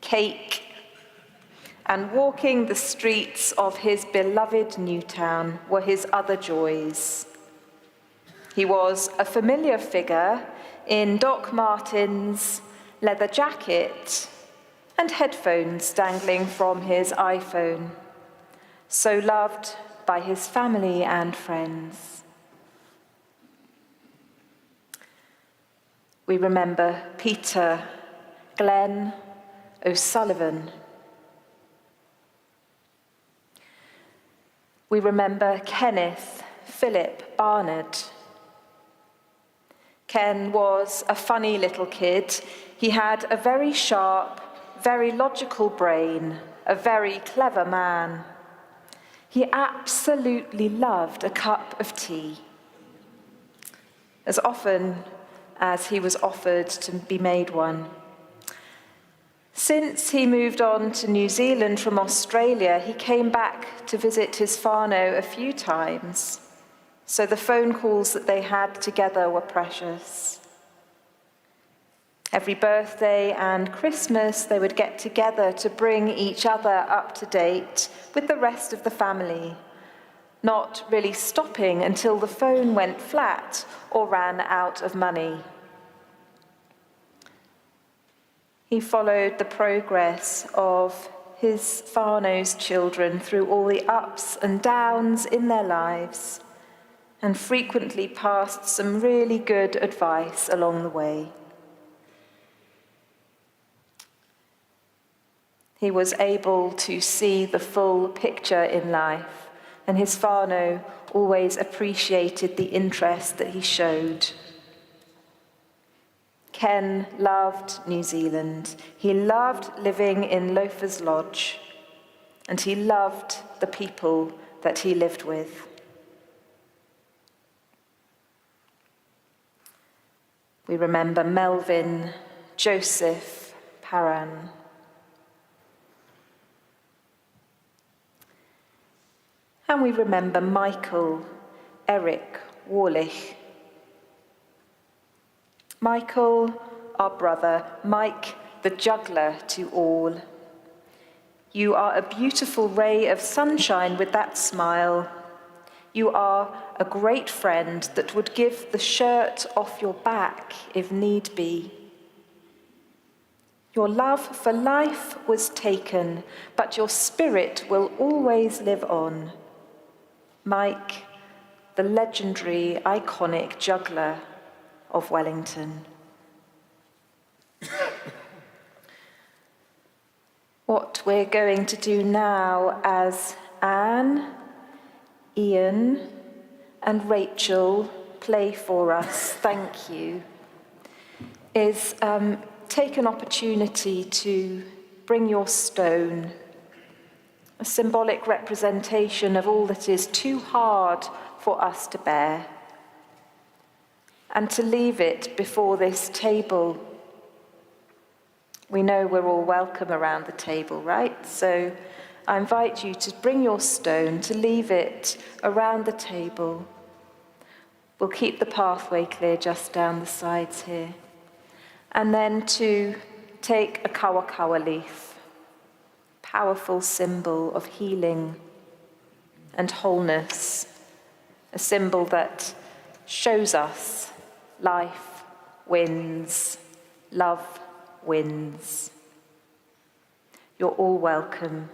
cake, and walking the streets of his beloved Newtown were his other joys. He was a familiar figure in Doc Martens, leather jacket, and headphones dangling from his iPhone. So loved by his family and friends. We remember Peter, Glenn, O'Sullivan. We remember Kenneth, Philip, Barnard. Ken was a funny little kid. He had a very sharp, very logical brain, a very clever man. He absolutely loved a cup of tea. As often as he was offered to be made one. Since he moved on to New Zealand from Australia, he came back to visit his whānau a few times, so the phone calls that they had together were precious. Every birthday and Christmas, they would get together to bring each other up to date with the rest of the family, not really stopping until the phone went flat or ran out of money. He followed the progress of his whānau's children through all the ups and downs in their lives, and frequently passed some really good advice along the way. He was able to see the full picture in life, and his whānau always appreciated the interest that he showed. Ken loved New Zealand. He loved living in Loafers Lodge, and he loved the people that he lived with. We remember Melvin, Joseph, Paran. And we remember Michael, Eric, Warlich. Michael, our brother, Mike, the juggler to all. You are a beautiful ray of sunshine with that smile. You are a great friend that would give the shirt off your back if need be. Your love for life was taken, but your spirit will always live on. Mike, the legendary, iconic juggler of Wellington. What we're going to do now as Anne, Ian, and Rachel play for us, thank you, is take an opportunity to bring your stone, a symbolic representation of all that is too hard for us to bear, and to leave it before this table. We know we're all welcome around the table, right? So I invite you to bring your stone, to leave it around the table. We'll keep the pathway clear just down the sides here. And then to take a kawakawa leaf, powerful symbol of healing and wholeness, a symbol that shows us life wins, love wins. You're all welcome.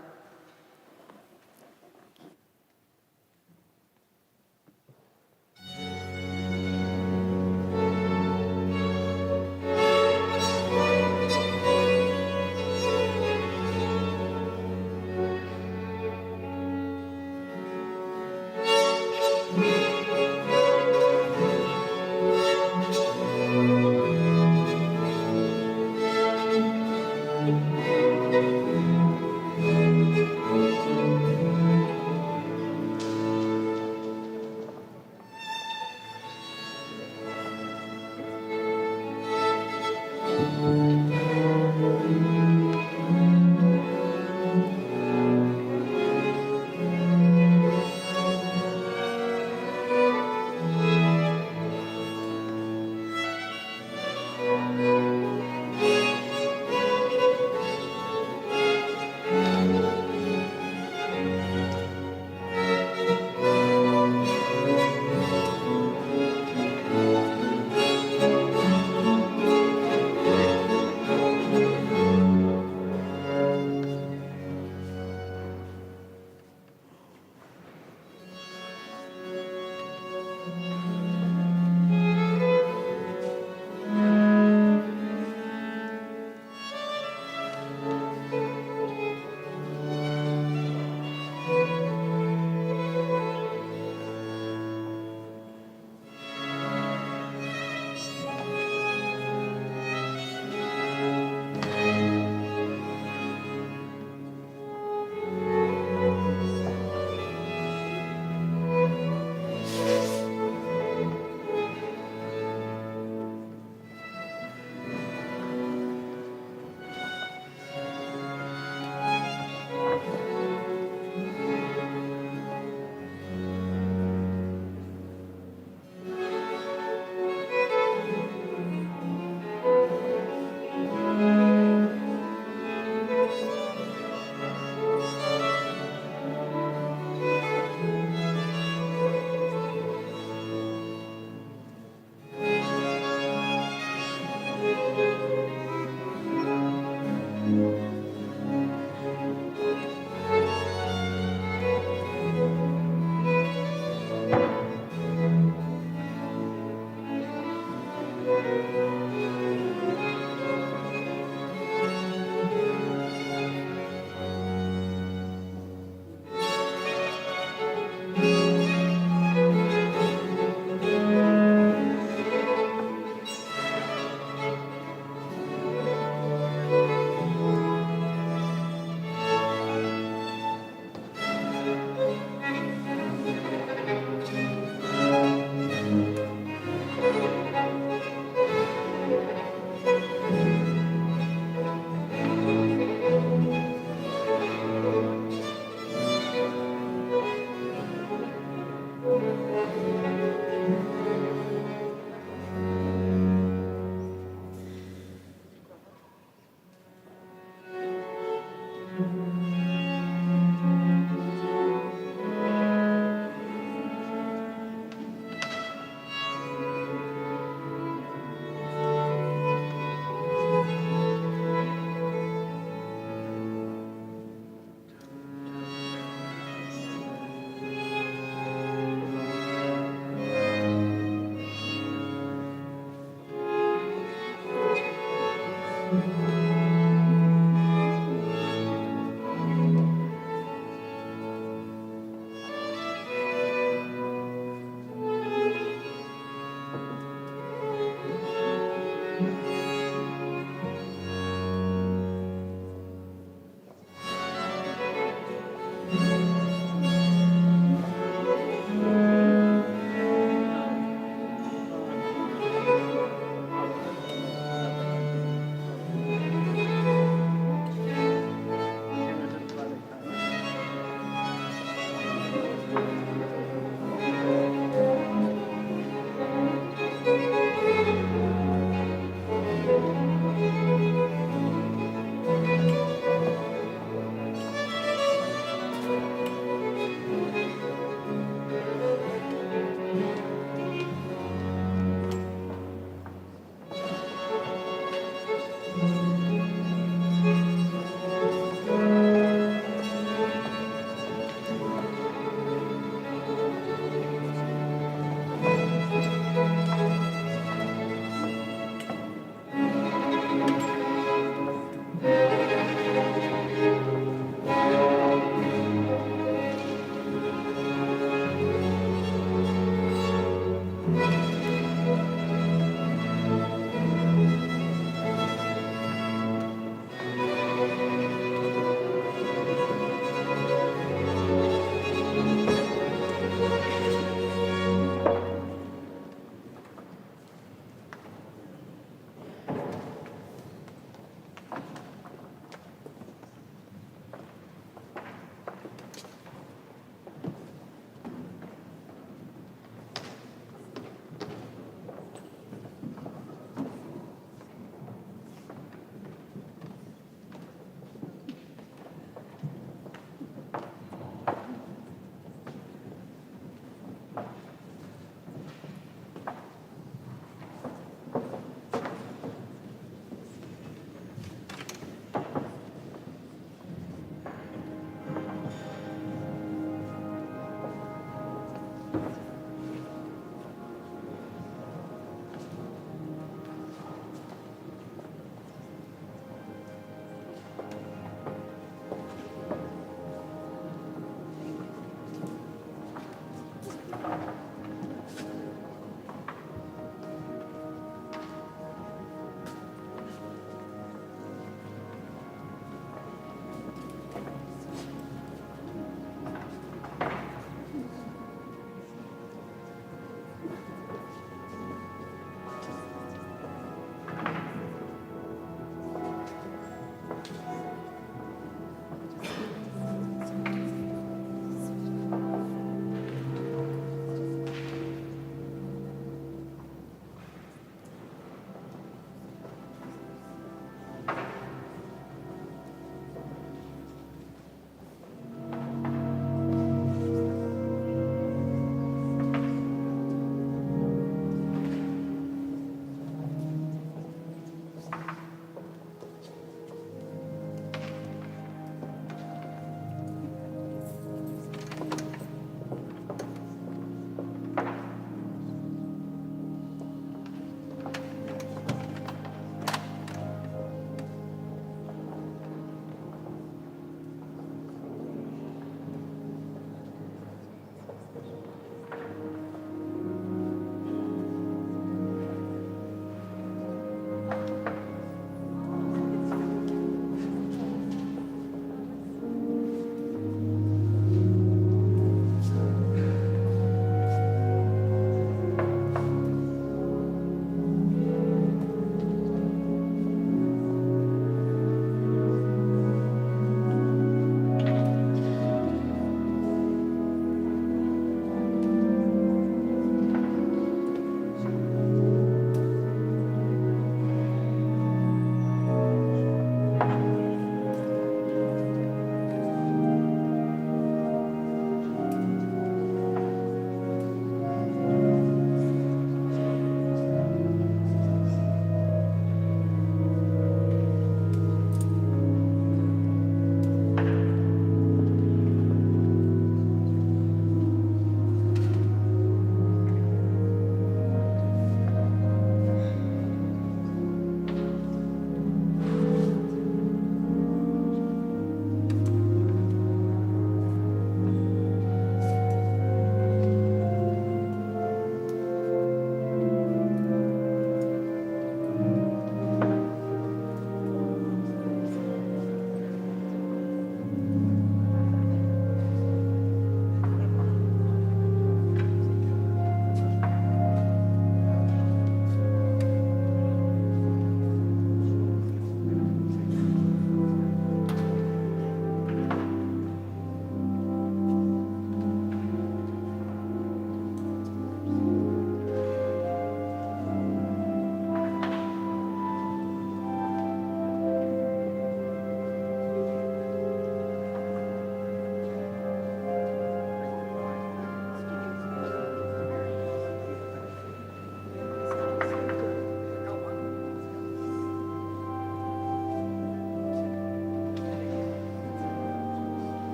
Amen.